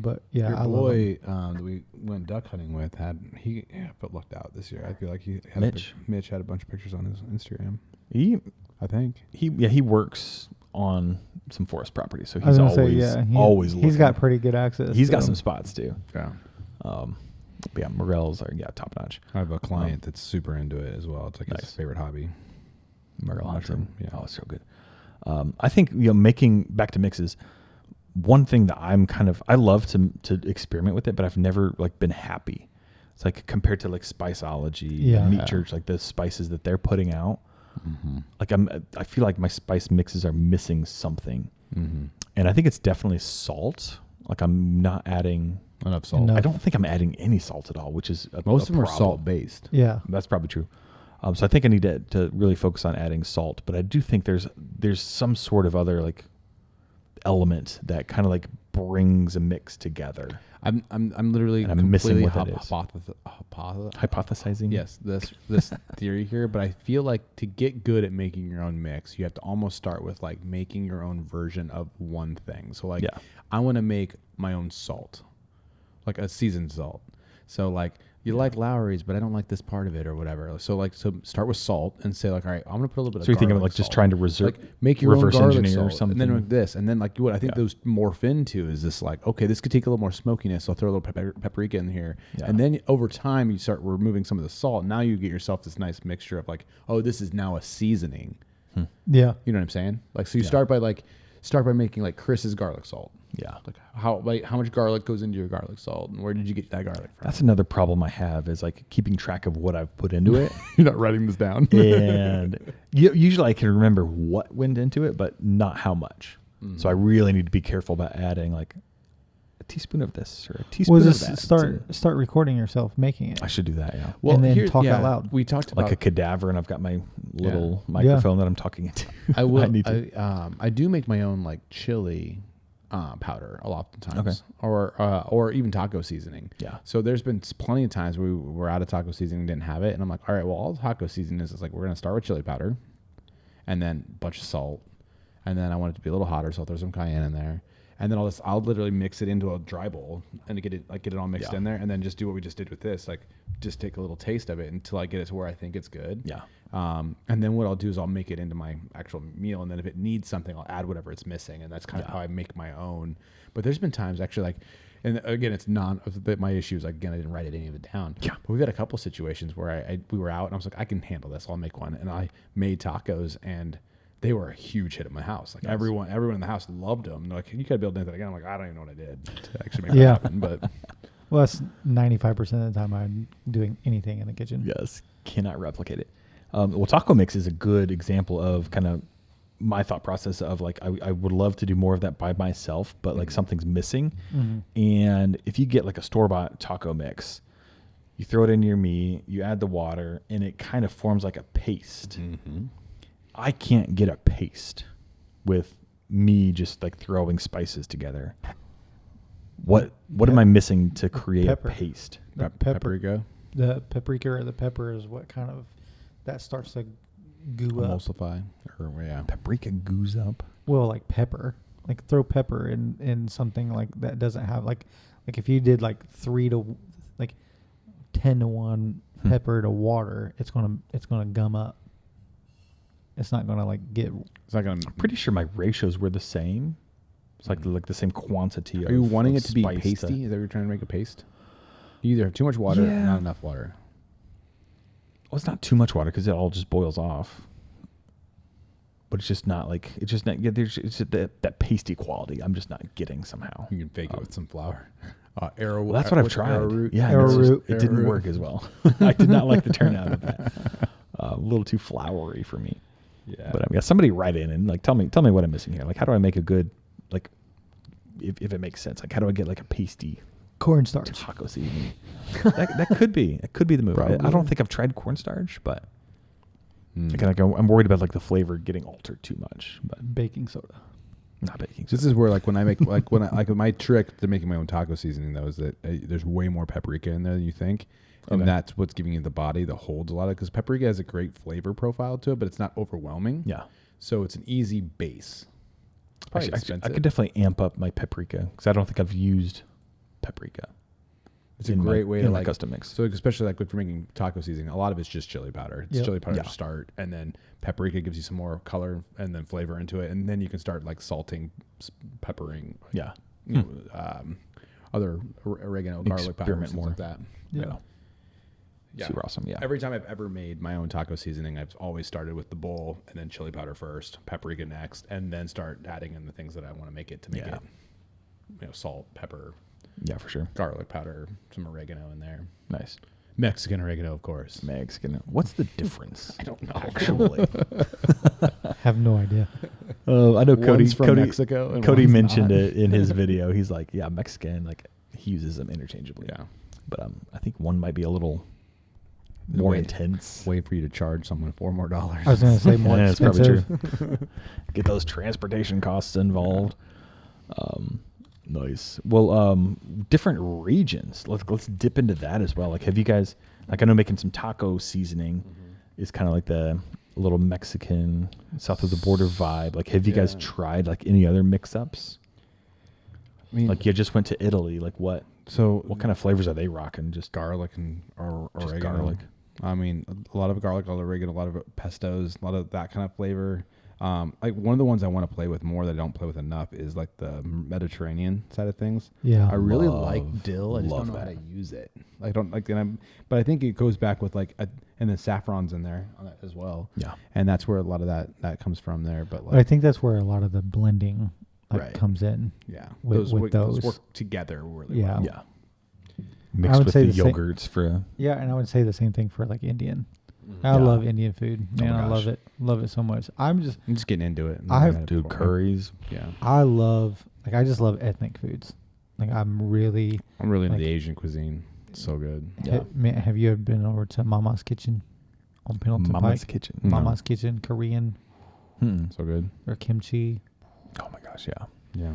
But yeah, Your I love 'em. boy that we went duck hunting with but lucked out this year. I feel like he had Mitch had a bunch of pictures on his Instagram. I think. He works on some forest property, so I was he's gonna always say, yeah, always looking. he's got pretty good access. He's got to some 'em. spots too. Yeah. But yeah, morels are top notch. I have a client that's super into it as well. It's like his Nice. favorite hobby. Morel Mushroom, hunting. yeah. Oh, it's so good. I think making back to mixes. One thing that I love to experiment with it, but I've never like been happy. It's like compared to like Spiceology, Yeah. and Meat Church, like the spices that they're putting out. Like I feel like my spice mixes are missing something, and I think it's definitely salt. Like I'm not adding Enough salt. Enough. I don't think I'm adding any salt at all, which is Most of them are problem. salt based. Yeah. That's probably true. So I think I need to really focus on adding salt, but I do think there's some sort of other like element that kind of like brings a mix together. I'm literally And I'm missing completely what that is. Hypothesizing. Yes, this theory here, but I feel like to get good at making your own mix, you have to almost start with like making your own version of one thing. So like, Yeah. I want to make my own salt, like a seasoned salt. So like, you like Lowry's, but I don't like this part of it or whatever. So start with salt and say like, all right, I'm gonna put a little bit of. So you're thinking of garlic like just salt. trying to reserve, Like make your own reverse garlic engineer or salt, something. and then like this, and then like what I think Yeah. those morph into is this like, okay, this could take a little more smokiness, so I'll throw a little paprika in here, Yeah. and then over time you start removing some of the salt. Now you get yourself this nice mixture of like, oh, this is now a seasoning. Yeah. You know what I'm saying? Like, so you Yeah. start by making like Chris's garlic salt. Yeah. Like how much garlic goes into your garlic salt, and where did you get that garlic from? That's another problem I have is like keeping track of what I've put into it. You're not writing this down. And usually I can remember what went into it, but not how much. So I really need to be careful about adding like a teaspoon of this or a teaspoon Well, of just that. start recording yourself making it. I should do that, yeah. Well, and then here- talk yeah, out loud. We talked about Like a cadaver, and I've got my little microphone that I'm talking into. I will. I need to. I do make my own like chili powder a lot of times, Okay. or even taco seasoning. Yeah. So there's been plenty of times where we were out of taco seasoning, didn't have it, and I'm like, all right, well, all the taco seasoning is like we're gonna start with chili powder, and then a bunch of salt, and then I want it to be a little hotter, so I'll throw some cayenne in there. And then I'll literally mix it into a dry bowl and get it all mixed in there, and then just do what we just did with this, like just take a little taste of it until I get it to where I think it's good. Yeah. And then what I'll do is I'll make it into my actual meal, and then if it needs something, I'll add whatever it's missing, and that's kind of how I make my own. But there's been times actually like, and again, it's my issue is like, again, I didn't write any of it down. Yeah. But we've had a couple situations where we were out and I was like, I can handle this. I'll make one, and I made tacos and they were a huge hit at my house. Like everyone in the house loved them. They're like, you gotta be able to do that again. I'm like, I don't even know what I did to actually make it happen. But Well, that's 95% of the time I'm doing anything in the kitchen. Yes, cannot replicate it. Well, taco mix is a good example of kind of my thought process of like I would love to do more of that by myself, but like something's missing. And if you get like a store-bought taco mix, you throw it into your meat, you add the water, and it kind of forms like a paste. I can't get a paste with me just like throwing spices together. What am I missing to create Pepper. a paste? The paprika, The paprika or the pepper is what kind of that starts to goo up. emulsify, or yeah. Paprika goos up. Well, like pepper, like throw pepper in something like that doesn't have like if you did like 10 to 1 pepper to water, it's gonna gum up. It's not gonna like get. It's not gonna. I'm pretty sure my ratios were the same. It's like the same quantity. Are you wanting of it to be spice pasty? Is that what you're trying to make a paste? You either have too much water or Yeah. not enough water. Well, it's not too much water because it all just boils off. But it's just not like it's just not. Yeah, there's it's just that pasty quality. I'm just not getting somehow. You can fake it with some flour. Arrow. Well, that's what I've what's tried. arrowroot? Yeah, Arrowroot. it didn't Arrowroot. work as well. I did not like the turnout of that. A little too floury for me. Yeah. But I mean, somebody write in and like tell me what I'm missing here. Like, how do I make a good like, if it makes sense? Like, how do I get like a pasty Cornstarch. taco seasoning? that could be the move. I don't think I've tried cornstarch, but I'm worried about like the flavor getting altered too much. But Baking soda. not baking. This is where like when I make like my trick to making my own taco seasoning though is that there's way more paprika in there than you think. And Okay. that's what's giving you the body that holds a lot of, because paprika has a great flavor profile to it, but it's not overwhelming. Yeah. So it's an easy base. It's probably Actually, I expensive. could definitely amp up my paprika because I don't think I've used paprika. It's a great way to my like custom mix. So especially like if you're making taco seasoning, a lot of it's just chili powder. It's Yep. chili powder Yeah. to start, and then paprika gives you some more color and then flavor into it, and then you can start like salting, peppering, Yeah. you know, other oregano, garlic powder, Experiment things more. like that. Yeah. Yeah. Super awesome. Yeah. Every time I've ever made my own taco seasoning, I've always started with the bowl and then chili powder first, paprika next, and then start adding in the things that I want to make it to make Yeah. it, salt, pepper, Yeah, for sure. garlic powder, some oregano in there. Nice. Mexican oregano, of course. Mexican. What's the difference? I don't know. Actually. Have no idea. I know One's from Mexico and Cody one's mentioned not. it in his video. He's like, yeah, Mexican, like he uses them interchangeably. Yeah. But I think one might be a little more Wait. intense. Wait for you to charge someone $4 more. I was gonna say more Yeah, that's probably expensive. true. Get those transportation costs involved. Nice. Well, different regions. Let's dip into that as well. Like, have you guys? Like, I know making some taco seasoning is kind of like the little Mexican south of the border vibe. Like, have you guys Yeah. tried like any other mix-ups? I mean, Like, you just went to Italy. Like, what so kind of flavors are they rocking? Just garlic and Just oregano. garlic. I mean, a lot of garlic, a lot of oregano, a lot of pestos, a lot of that kind of flavor. Like one of the ones I want to play with more that I don't play with enough is like the Mediterranean side of things. Yeah. I really Love- like dill. I just love don't know how that. to use it. I don't like, but I think it goes back with like, and the saffron's in there on that as well. Yeah. And that's where a lot of that comes from there. But But I like, think that's where a lot of the blending Right. comes in. yeah, with those those. work together really Yeah. well. Yeah. Mixed would with say the the same- yogurts for Yeah, and I would say the same thing for like Indian. I Yeah. love Indian food. Oh my Man, I love gosh. it so much. I'm just getting into it. I have- dude curries. Yeah. I love I just love ethnic foods. Like I'm really into like, the Asian cuisine. It's so good. Have you ever been over to Mama's Kitchen on Pendleton Mama's Pike? Kitchen. Mama's Kitchen, Korean So good. or kimchi. Oh my gosh, yeah. Yeah.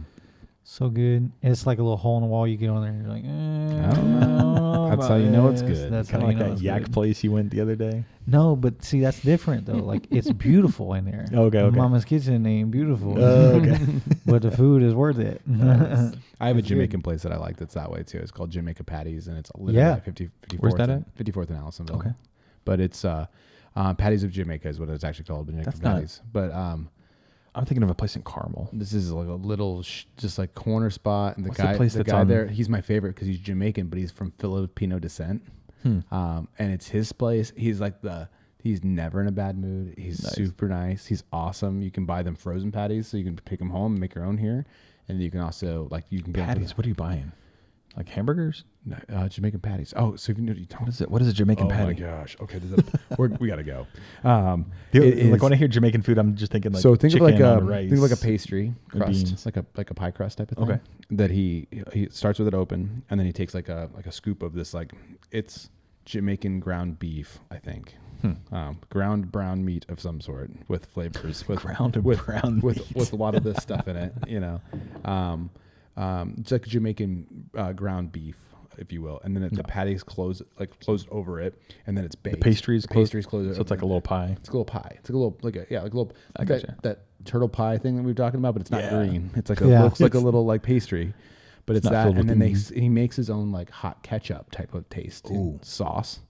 So good. It's like a little hole in the wall. You get on there and you're like, I don't know. That's how you know it's good. That's Kind how of you like know that it's yak good. place you went the other day. No, but see, that's different though. Like it's beautiful in there. Okay. Mama's Kitchen ain't beautiful. Okay. But the food is worth it. I have a That's Jamaican good. place that I like that's that way too. It's called Jamaica Patties, and it's literally Yeah. at 54th. Where's that at? 54th and Allisonville. Okay. But it's Patties of Jamaica is what it's actually called. Jamaica That's not- Patties. But I'm thinking of a place in Carmel. this is like a little just like corner spot, and What's the place the that's guy on- there, he's my favorite because he's Jamaican, but he's from Filipino descent. And it's his place. He's like he's never in a bad mood. He's Nice. super nice. He's awesome. You can buy them frozen patties, so you can take them home and make your own here. And you can also you can get Patties. What are you buying? Like hamburgers? Jamaican patties. Oh, so if you don't. What is it? What is a Jamaican Oh patty? my gosh. Okay, we gotta go. Like when I hear Jamaican food, I'm just thinking like so think of like chicken on rice. think of like a pastry and crust, beans. like a pie crust type of thing. Okay. That he starts with it open, and then he takes like a scoop of this it's Jamaican ground beef, I think. Ground brown meat of some sort with flavors, with Ground with brown with meat. with a lot of this stuff in it. It's like Jamaican ground beef, if you will, and then the patties closed over it, and then it's baked. pastry's The pastry's closed. So it's like a little pie. It's a little pie. It's like a little like a little I gotcha. that turtle pie thing that we were talking about, but it's not Yeah. green. It's like Yeah. looks like a little like pastry, but it's not that. filled And with then ooze. he makes his own like hot ketchup type of taste and sauce,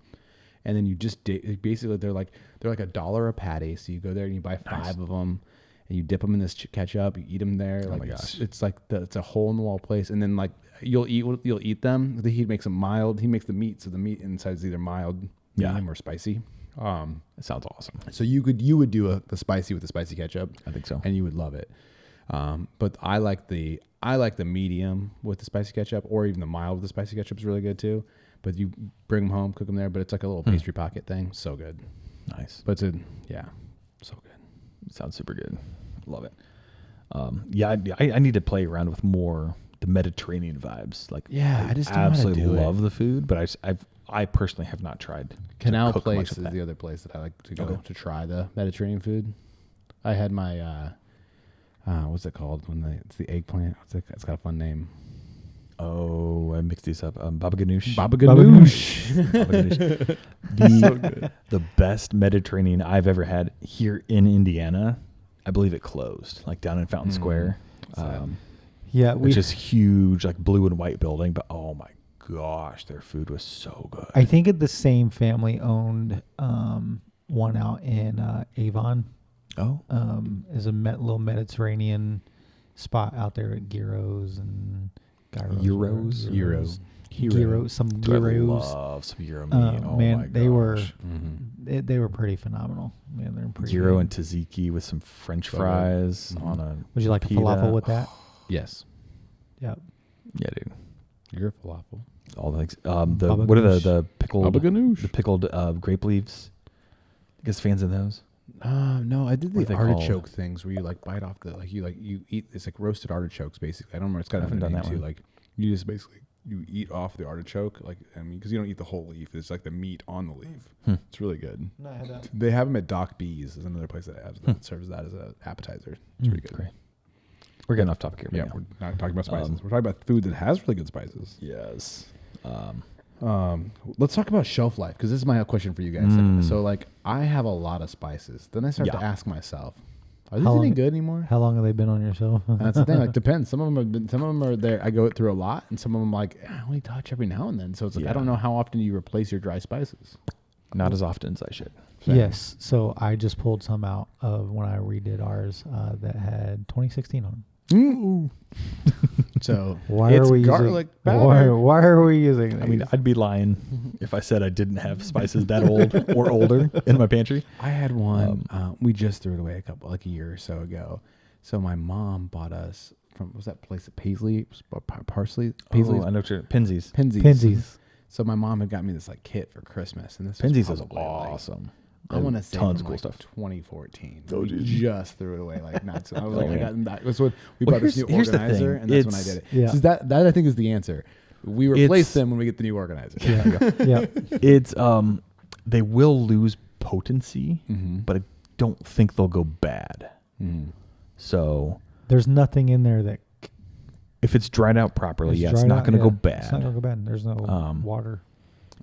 and then you just basically they're like $1 a patty. So you go there and you buy 5 of them. And you dip them in this ketchup. You eat them there. Oh Like my gosh. it's like it's a hole in the wall place. And then like you'll eat them. He makes them mild. He makes the meat, so the meat inside is either mild, medium, or spicy. It sounds awesome. So you would do the spicy with the spicy ketchup. I think so. And you would love it. But I like the medium with the spicy ketchup, or even the mild with the spicy ketchup is really good too. But you bring them home, cook them there. But it's like a little pastry pocket thing. So good. Nice. But so good. Sounds super good. Love it. I need to play around with more the Mediterranean vibes. Like, Yeah, I just don't know how to absolutely do it. love the food, but I personally have not tried. Canal to cook much Place of is that. the other place that I like to go Okay. to try the Mediterranean food. I had my what's it called it's the eggplant? It's got a fun name. Oh, I mixed these up. Baba Ganoush. Baba Ganoush. Baba Ganoush. The best Mediterranean I've ever had here in Indiana. I believe it closed, like down in Fountain Square. Yeah, Which is huge, like blue and white building. But oh my gosh, their food was so good. I think the same family owned one out in Avon. Oh, Is a little Mediterranean spot out there at Gyros and Euros? Gyros, some dude, I gyros. love some gyro meat. Oh man, my gosh. they were Mm-hmm. they were pretty phenomenal. Man, they're pretty. gyro good. and tzatziki with some French So good. fries Mhm. on a. Would you like a pita. falafel with that? Yes. Yep. Yeah, dude. Your falafel. All the things. Baba What are ganoush. the pickled? Baba ganoush. The pickled grape leaves. You guys fans of those? No, I did What the are they artichoke called? things where you like bite off you eat. It's like roasted artichokes basically. I don't remember. It's got I haven't a done name that too. one. Like you just basically you eat off the artichoke. Like because you don't eat the whole leaf. It's like the meat on the leaf. It's really good. No, I had that. They have them at Doc B's. Is another place that serves that as an appetizer. It's pretty good. Great. We're getting off topic here. Yeah, but we're not talking about spices. We're talking about food that has really good spices. Yes. Let's talk about shelf life because this is my question for you guys. So, like, I have a lot of spices. Then I start to Yeah. ask myself, are these How any long- good anymore? How long have they been on your shelf? That's the thing. Like, depends. Some of them are there. I go through a lot, and some of them like I only touch every now and then. So it's like I don't know how often you replace your dry spices. Not as often as I should. Yes. So I just pulled some out of when I redid ours that had 2016 on. So Why it's are we garlic using? powder. Why are we using? I mean, I'd be lying if I said I didn't have spices that old or older in my pantry. I had one. We just threw it away a year or so ago. So my mom bought us from was that place at Paisley, Parsley, Paisley's, Oh, I know what you're Pinsies. Pinsies. Pinsies. So my mom had got me this like kit for Christmas, and this Pinsies was is probably, like, awesome. I want to say tons of from cool like stuff. 2014. Oh, we dude. just threw it away like nuts. I was Oh, like, I yeah. got them back. That's when we Well, bought this new here's the organizer, thing. and that's when I did it. Yeah. So that I think is the answer. We replace It's- them when we get the new organizer. Yeah. It's they will lose potency, Mm-hmm. but I don't think they'll go bad. Mm-hmm. So There's nothing in there that if it's dried out properly, is it's dried not out, going to go yeah. It's not bad. gonna go bad. There's no Um, water.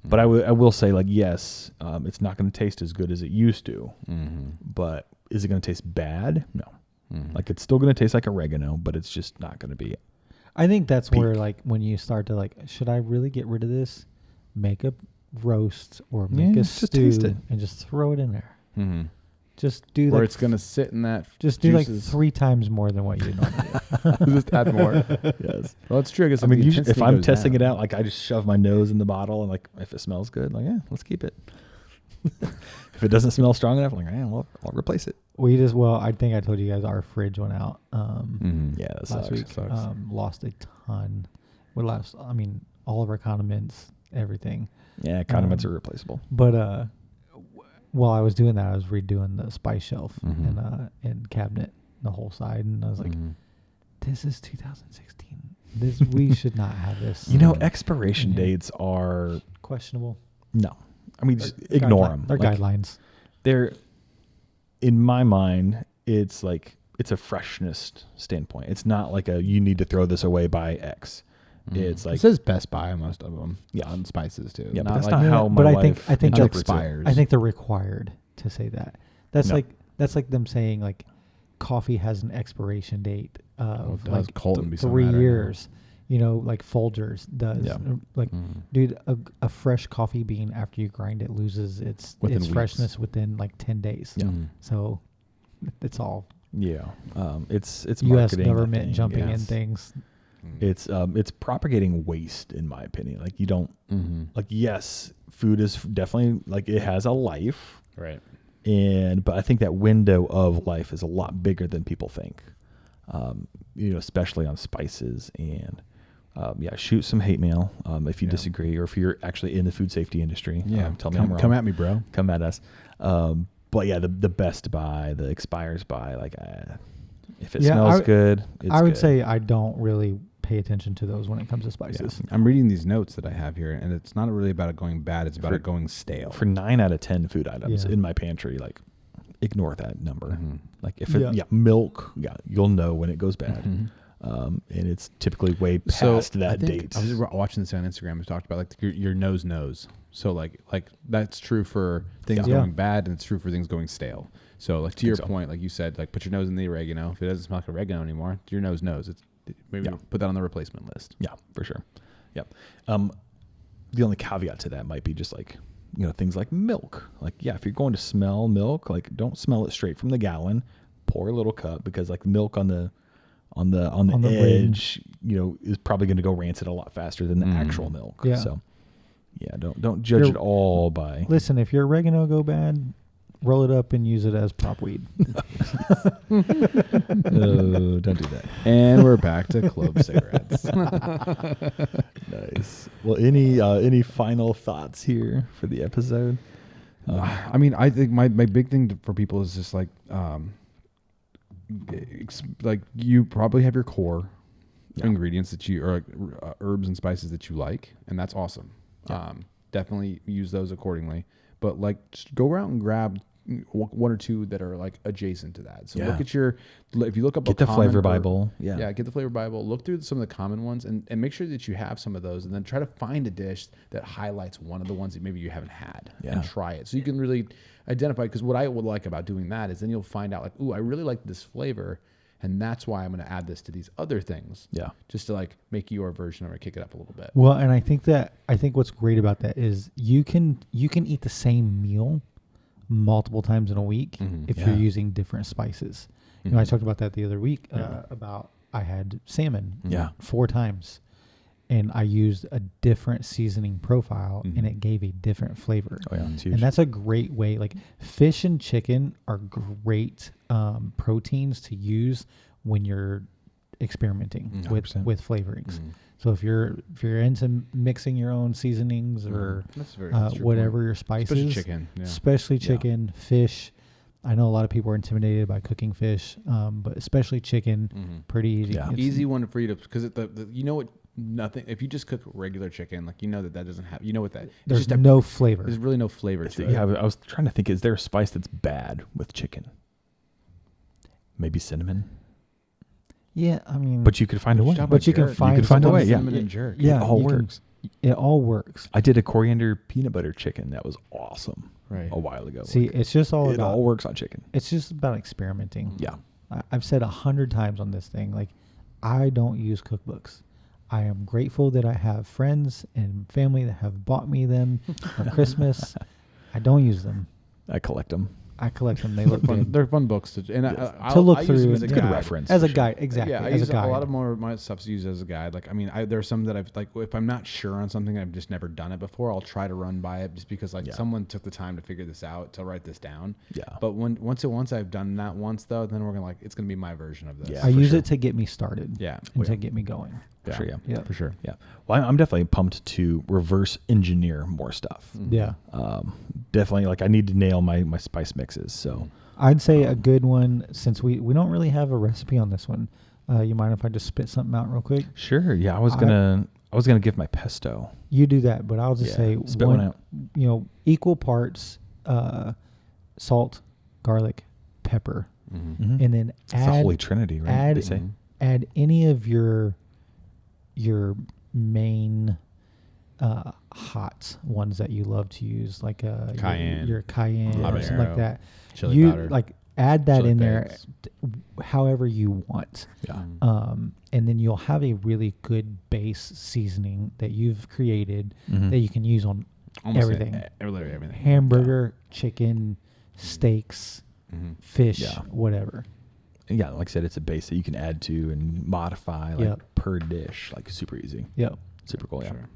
But I will say, like, yes, it's not going to taste as good as it used to. Mm-hmm. But is it going to taste bad? No. Mm-hmm. Like, it's still going to taste like oregano, but it's just not going to be. I think that's peak. where, like, when you start to, like, should I really get rid of this? Make a roast or make Yeah, a just taste stew it. and just throw it in there. Mm-hmm. Just do Where like it's gonna sit in that. just do like juices. 3 times more than what you normally do. Just add more. Yes. Well, it's true. I guess I mean, the usually, if intensity I'm goes testing it down. out, like, I just shove my nose in the bottle, and, like, if it smells good, like, yeah, let's keep it. If it doesn't smell strong enough, I'm like, well, I'll replace it. I think I told you guys our fridge went out Mhm. Yeah, that last sucks. week. Sucks. Lost a ton. All of our condiments, everything. Yeah, condiments are replaceable. But while I was doing that, I was redoing the spice shelf Mhm. and cabinet, the whole side, and I was like, Mhm. "This is 2016. We should not have this." You know, expiration Mhm. dates are questionable. no. I mean, just ignore them. They're guidelines. They're, in my mind, it's like it's a freshness standpoint. It's not like you need to throw this away by X. It's like it says best by on most of them. Yeah. On spices too. Yeah, but not that's like not how my but I wife think it interprets expires. I think they're required to say that. That's No. like them saying like coffee has an expiration date of does. like Colton be saying 3 that right now. years. You know, like Folgers does. Yeah. Like, Mhm. dude, a fresh coffee bean after you grind it loses its Within weeks. freshness within like 10 days. Yeah. Mhm. So it's all yeah. It's U.S. marketing, I government think, jumping in yes. things. It's propagating waste, in my opinion. Like, you don't Mhm. like. Yes, food is definitely like it has a life, Right. but I think that window of life is a lot bigger than people think. Especially on spices and. Shoot some hate mail if you Yeah. disagree, or if you're actually in the food safety industry. Yeah. Tell me I'm wrong. Come at me, bro. Come at us. But yeah, the best by, the expires by, like, if it Yeah, smells good, it's I would good. say I don't really pay attention to those when it comes to spices. I'm reading these notes that I have here, and it's not really about it going bad. It's about For- it going stale. for 9 out of 10 food items Yeah. in my pantry, like, ignore that number. Mhm. Like, if it, milk, you'll know when it goes bad. Mhm. And it's typically way So past I that think date. I was watching this on Instagram. It talked about like your nose knows. So like that's true for things Yeah. going bad, and it's true for things going stale. So like to your so. point, like you said, like put your nose in the oregano. If it doesn't smell like oregano anymore, your nose knows. It's maybe Yeah. put that on the replacement list. Yeah, for sure. Yep. The only caveat to that might be just like, things like milk. Like, yeah, if you're going to smell milk, like, don't smell it straight from the gallon. Pour a little cup, because like milk on the edge, is probably going to go rancid a lot faster than the actual milk. Yeah. So, yeah, don't judge it all by. Listen, if your oregano go bad, roll it up and use it as prop weed. Don't do that. And we're back to club cigarettes. Nice. Well, any final thoughts here for the episode? I mean, I think my big thing for people is just like like you probably have your core ingredients that you or like, herbs and spices that you like, and that's awesome. Yeah. Definitely use those accordingly, but like just go around and grab one or two that are like adjacent to that. So look at if you look up Get a the flavor common herb- Bible. get the flavor Bible, look through some of the common ones, and make sure that you have some of those, and then try to find a dish that highlights one of the ones that maybe you haven't had and try it. So you can really identify, because what I would like about doing that is then you'll find out like, ooh, I really like this flavor, and that's why I'm going to add this to these other things. Yeah. Just to like make your version of it, kick it up a little bit. Well, and I think what's great about that is you can eat the same meal multiple times in a week if Yeah. you're using different spices. You know, I talked about that the other week about I had salmon 4 times, and I used a different seasoning profile, and it gave a different flavor. Oh yeah, it's huge. And that's a great way. Like fish and chicken are great proteins to use when you're experimenting 100%. with flavorings. So if you're into mixing your own seasonings or That's true whatever point. your spices, Especially chicken. Yeah. especially chicken, fish. I know a lot of people are intimidated by cooking fish, but especially chicken, pretty easy. Yeah. It's- Easy one for you to, because you know what, nothing, if you just cook regular chicken, like you know that doesn't have, you know what that, it's There's just no flavor. there's really no flavor to it. Yeah, I was trying to think, is there a spice that's bad with chicken? Maybe cinnamon? Yeah, I mean, But you could find a way. But you can find a way, yeah. Cinnamon and jerk. yeah, It all you can- works. it all works. I did a coriander peanut butter chicken that was awesome Right. a while ago. See, it's just all it about all works on chicken. it's just about experimenting. Yeah. I've said 100 times on this thing, like, I don't use cookbooks. I am grateful that I have friends and family that have bought me them for Christmas. I don't use them. I collect them. I collect them. They look Fun, good. they're fun books to, and To look I use them through as a and- Good guide. reference. As for a sure. guide, exactly. Yeah, I as use a guide. a lot of more of my stuff's used as a guide. Like, I mean, there's some that I've, like, if I'm not sure on something, I've just never done it before, I'll try to run by it just because, like, Yeah. someone took the time to figure this out, to write this down. Yeah. But once I've done that once, though, then we're gonna, like, it's gonna be my version of this. Yeah. I for use sure. it to get me started. Yeah. And Yeah. to get me going. For sure, yeah. Yeah. For sure. Yeah. Well, I'm definitely pumped to reverse engineer more stuff. Yeah. Definitely, like, I need to nail my spice mixes. So, I'd say a good one, since we don't really have a recipe on this one. You mind if I just spit something out real quick? sure. Yeah. I was gonna give my pesto. You do that, but I'll just Yeah, say spit one out. Equal parts salt, garlic, pepper, Mm-hmm. and then It's the Holy Trinity, right? add They say. add any of your main hots, ones that you love to use, like Cayenne, your cayenne, or something like habanero, that. chili you powder. like add that Chili in there, flakes. however you want. Yeah. And then you'll have a really good base seasoning that you've created Mhm. that you can use on Almost everything. Literally everything. Hamburger, chicken, steaks, fish, Yeah. whatever. Yeah, like I said, it's a base that you can add to and modify, like, Yep. per dish, like, super easy, Yep. super cool. Yeah. Sure.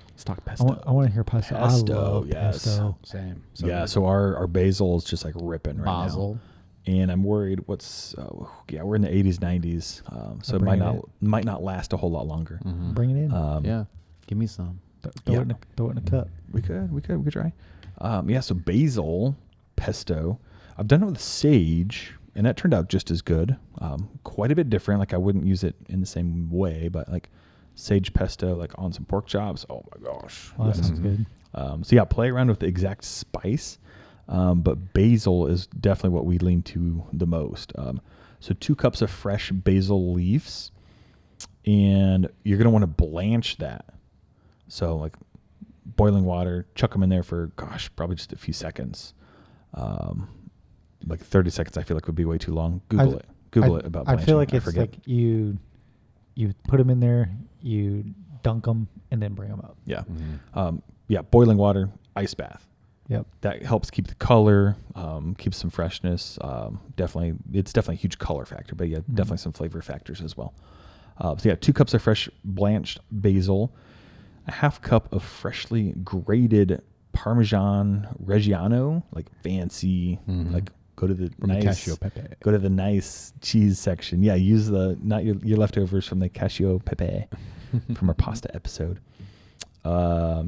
Let's talk I pesto. want to hear pesto. Pesto, I love yes. pesto. Same. Yeah, so our basil is just, like, ripping right basil. now. And I'm worried we're in the 80s, 90s, so it bring might not last a whole lot longer. Bring it in. Yeah. Give me some. Throw it in a cup. We could try. So basil pesto. I've done it with sage, and that turned out just as good. Quite a bit different. Like, I wouldn't use it in the same way, but, like, sage pesto, like, on some pork chops. Oh my gosh. Oh, that sounds good. So yeah, play around with the exact spice. But basil is definitely what we lean to the most. So 2 cups of fresh basil leaves, and you're going to want to blanch that. So, like, boiling water, chuck them in there for, probably just a few seconds. Like 30 seconds, I feel like would be way too long. Google it about blanching. I feel like it's forget. like you put them in there, you dunk them, and then bring them up. Yeah. Boiling water, ice bath. Yep. That helps keep the color, keeps some freshness. It's definitely a huge color factor, but yeah, definitely some flavor factors as well. 2 cups of fresh blanched basil, a half cup of freshly grated Parmesan Reggiano, like fancy, like go to the Cascio pepe. go to the nice cheese section. Yeah, use not your leftovers from the Cascio pepe from our pasta episode. A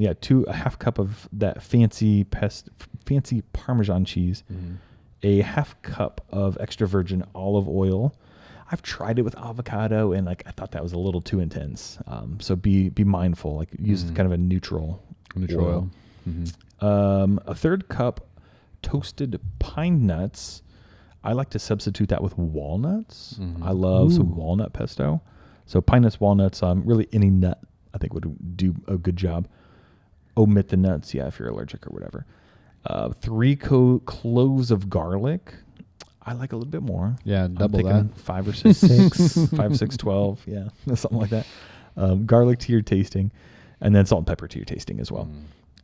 half cup of that fancy Parmesan cheese, a half cup of extra virgin olive oil. I've tried it with avocado, and, like, I thought that was a little too intense. So be mindful. Like, use kind of a neutral oil. A third cup toasted pine nuts. I like to substitute that with walnuts. I love some walnut pesto. So pine nuts, walnuts, really any nut I think would do a good job. Omit the nuts, if you're allergic or whatever. 3 cloves of garlic. I like a little bit more. Yeah, double I'm that. thinking 5 or 6, 5, 6, 12. Yeah, something like that. Garlic to your tasting, and then salt and pepper to your tasting as well.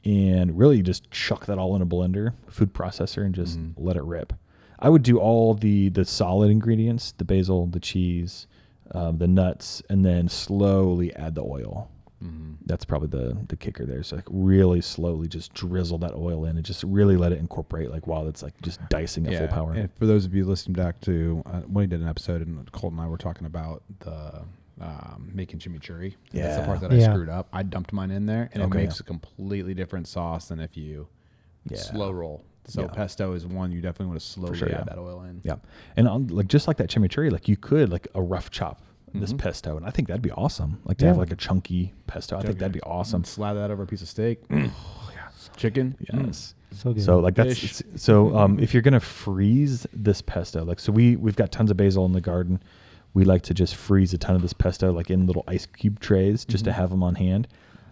And really just chuck that all in a blender, food processor, and just let it rip. I would do all the solid ingredients, the basil, the cheese, the nuts, and then slowly add the oil. That's probably the kicker there. So like really slowly just drizzle that oil in and just really let it incorporate like while it's like just dicing at full power. And for those of you listening back to when we did an episode and Colt and I were talking about the making chimichurri. That's the part that I screwed up. I dumped mine in there and it makes a completely different sauce than if you slow roll. So pesto is one you definitely want to slowly add that oil in. Yeah. And like just like that chimichurri, like you could like a rough chop this pesto, and I think that'd be awesome. Like to have like a chunky pesto. I think that'd be awesome. And slide that over a piece of steak. Chicken. Yes. So good. So like that's so if you're gonna freeze this pesto, like so we've got tons of basil in the garden. We like to just freeze a ton of this pesto like in little ice cube trays just to have them on hand.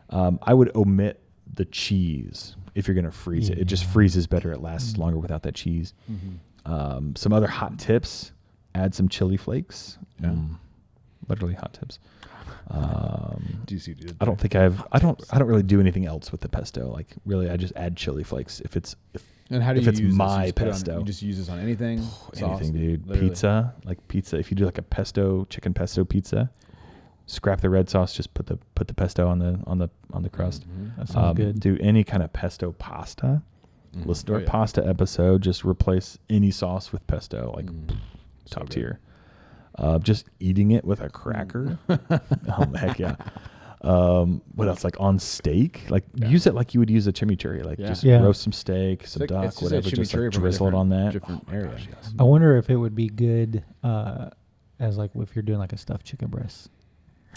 I would omit the cheese if you're gonna freeze it. It just freezes better. It lasts longer without that cheese. Some other hot tips: add some chili flakes. Literally hot tips. Do you see? I don't think I don't really do anything else with the pesto. Like really, I just add chili flakes if it's and how do if you it's use my this? pesto. You just use this on anything. Anything, dude. Literally. Pizza. If you do like a chicken pesto pizza, scrap the red sauce. Just put the pesto on the crust. That sounds good. Do any kind of pesto pasta. Listen to our pasta episode. Just replace any sauce with pesto, like top tier. Just eating it with a cracker. Oh heck yeah. What else? Like on steak, like use it like you would use a chimichurri. Like just roast some steak, some duck, whatever. Just like drizzle it on that. Different area. I wonder if it would be good as like if you're doing like a stuffed chicken breast.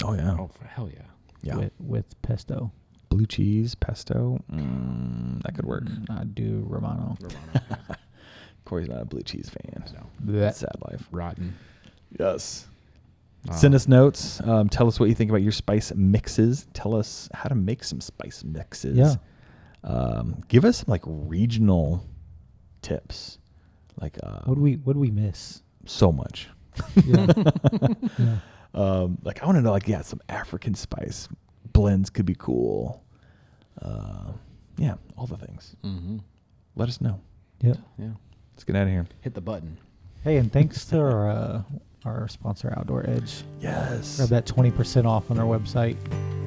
Oh yeah. Oh for hell yeah. Yeah. With pesto. Blue cheese pesto. That could work. I do Romano. Corey's not a blue cheese fan. No. Sad life. Rotten. Yes. Send us notes. Tell us what you think about your spice mixes. Tell us how to make some spice mixes. Yeah. Give us some like regional tips. Like what do we miss? So much. Yeah. Like I want to know like some African spice blends could be cool. All the things. Let us know. Yep. Yeah. Let's get out of here. Hit the button. Hey, and thanks to our sponsor, Outdoor Edge. Yes. Grab that 20% off on our website.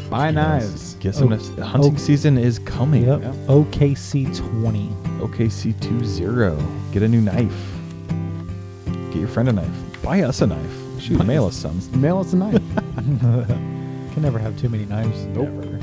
Buy knives. Get some. Hunting season is coming. Yep. OKC20. OKC20. Get a new knife. Get your friend a knife. Buy us a knife. Shoot, mail us some. Mail us a knife. Can never have too many knives. Nope.